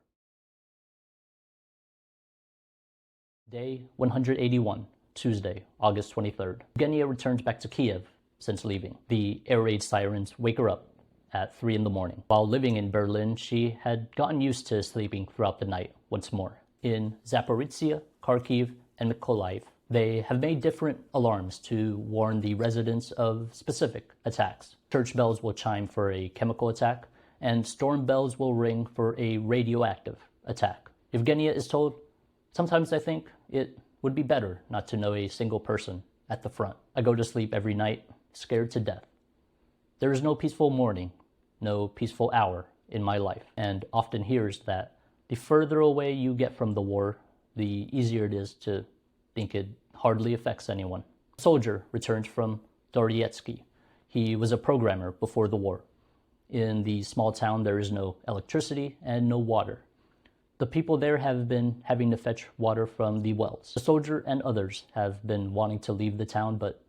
Day 181. Tuesday, August 23rd. Yevgenia returns back to Kiev since leaving. The air raid sirens wake her up at 3 in the morning. While living in Berlin, she had gotten used to sleeping throughout the night once more. In Zaporizhia, Kharkiv, and Mykolaiv, they have made different alarms to warn the residents of specific attacks. Church bells will chime for a chemical attack, and storm bells will ring for a radioactive attack. Yevgenia is told, "Sometimes I think it would be better not to know a single person at the front. I go to sleep every night, scared to death. There is no peaceful morning, no peaceful hour in my life," and often hears that the further away you get from the war, the easier it is to think it hardly affects anyone. A soldier returns from Doryetsky. He was a programmer before the war. In the small town, there is no electricity and no water. The people there have been having to fetch water from the wells. The soldier and others have been wanting to leave the town, but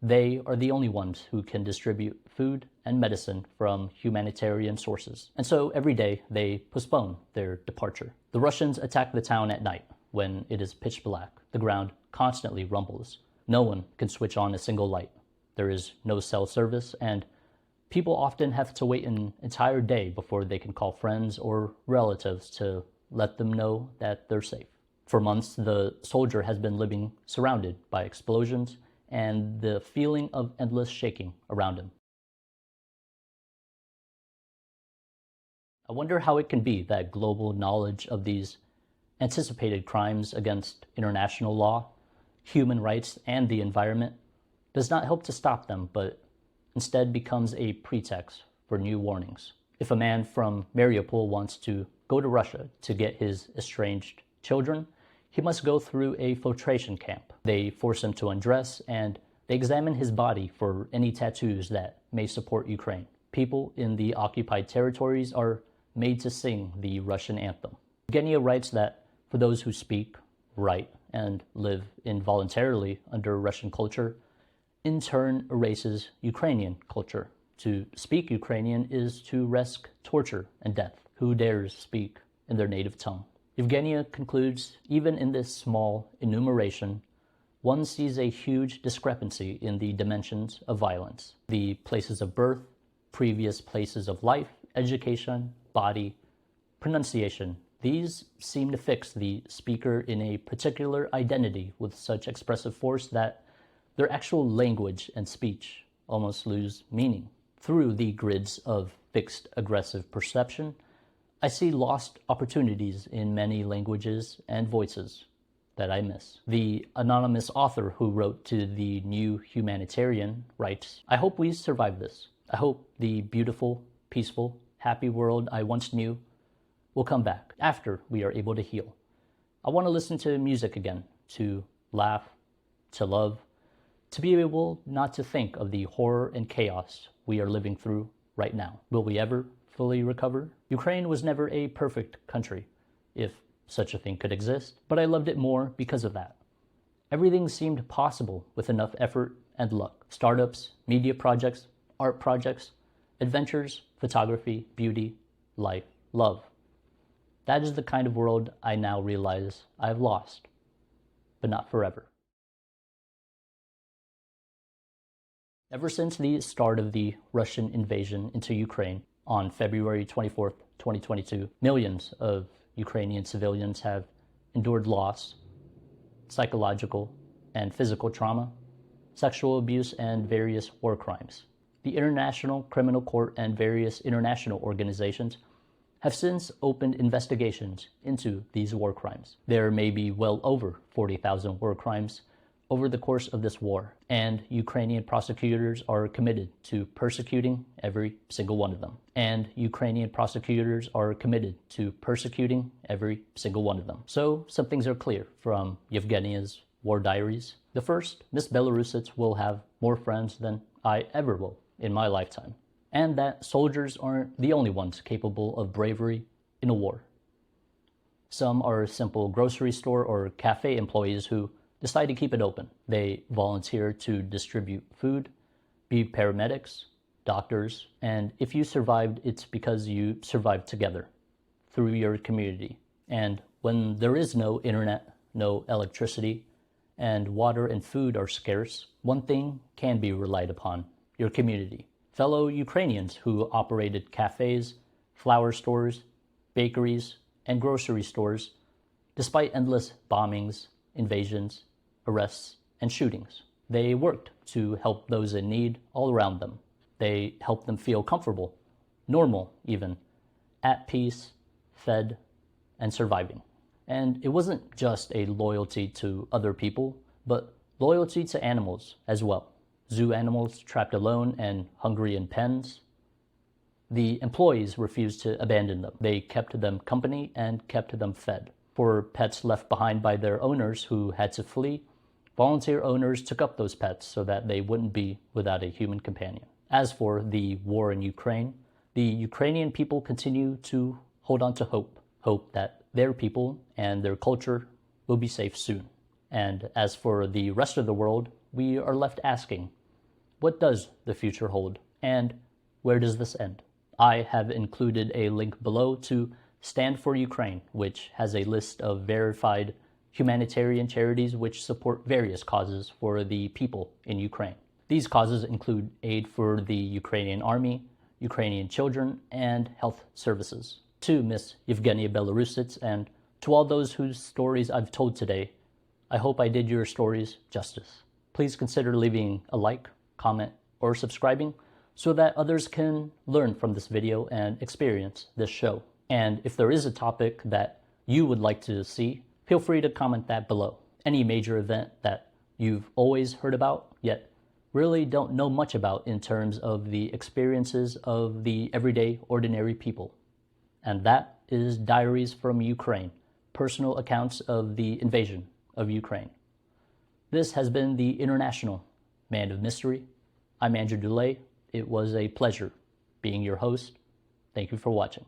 They are the only ones who can distribute food and medicine from humanitarian sources. And so every day they postpone their departure. The Russians attack the town at night when it is pitch black. The ground constantly rumbles. No one can switch on a single light. There is no cell service, and people often have to wait an entire day before they can call friends or relatives to let them know that they're safe. For months, the soldier has been living surrounded by explosions and the feeling of endless shaking around him. I wonder how it can be that global knowledge of these anticipated crimes against international law, human rights, and the environment does not help to stop them, but instead becomes a pretext for new warnings. If a man from Mariupol wants to go to Russia to get his estranged children, he must go through a filtration camp. They force him to undress, and they examine his body for any tattoos that may support Ukraine. People in the occupied territories are made to sing the Russian anthem. Genia writes that for those who speak, write, and live involuntarily under Russian culture, in turn erases Ukrainian culture. To speak Ukrainian is to risk torture and death. Who dares speak in their native tongue? Evgenia concludes, even in this small enumeration, one sees a huge discrepancy in the dimensions of violence. The places of birth, previous places of life, education, body, pronunciation. These seem to fix the speaker in a particular identity with such expressive force that their actual language and speech almost lose meaning. Through the grids of fixed aggressive perception, I see lost opportunities in many languages and voices that I miss. The anonymous author who wrote to the New Humanitarian writes, I hope we survive this. I hope the beautiful, peaceful, happy world I once knew will come back after we are able to heal. I want to listen to music again, to laugh, to love, to be able not to think of the horror and chaos we are living through right now. Will we ever fully recover? Ukraine was never a perfect country, if such a thing could exist, but I loved it more because of that. Everything seemed possible with enough effort and luck. Startups, media projects, art projects, adventures, photography, beauty, life, love. That is the kind of world I now realize I've lost, but not forever. Ever since the start of the Russian invasion into Ukraine on February 24th, 2022, millions of Ukrainian civilians have endured loss, psychological and physical trauma, sexual abuse, and various war crimes. The International Criminal Court and various international organizations have since opened investigations into these war crimes. There may be well over 40,000 war crimes over the course of this war, and Ukrainian prosecutors are committed to persecuting every single one of them. So some things are clear from Yevgenia's war diaries. The first, Miss Belarusits will have more friends than I ever will in my lifetime, and that soldiers aren't the only ones capable of bravery in a war. Some are simple grocery store or cafe employees who decide to keep it open. They volunteer to distribute food, be paramedics, doctors, and if you survived, it's because you survived together through your community. And when there is no internet, no electricity, and water and food are scarce, one thing can be relied upon: your community. Fellow Ukrainians who operated cafes, flower stores, bakeries, and grocery stores, despite endless bombings, invasions, arrests, and shootings. They worked to help those in need all around them. They helped them feel comfortable, normal even, at peace, fed, and surviving. And it wasn't just a loyalty to other people, but loyalty to animals as well. Zoo animals trapped alone and hungry in pens. The employees refused to abandon them. They kept them company and kept them fed. For pets left behind by their owners who had to flee, volunteer owners took up those pets so that they wouldn't be without a human companion. As for the war in Ukraine, the Ukrainian people continue to hold on to hope that their people and their culture will be safe soon. And as for the rest of the world, we are left asking, what does the future hold, and where does this end? I have included a link below to Stand for Ukraine, which has a list of verified humanitarian charities which support various causes for the people in Ukraine. These causes include aid for the Ukrainian army, Ukrainian children, and health services. To Miss Yevgenia Belarusits and to all those whose stories I've told today, I hope I did your stories justice. Please consider leaving a like, comment, or subscribing so that others can learn from this video and experience this show. And if there is a topic that you would like to see, feel free to comment that below. Any major event that you've always heard about, yet really don't know much about in terms of the experiences of the everyday, ordinary people. And that is Diaries from Ukraine, personal accounts of the invasion of Ukraine. This has been the International Man of Mystery. I'm Andrew Delay. It was a pleasure being your host. Thank you for watching.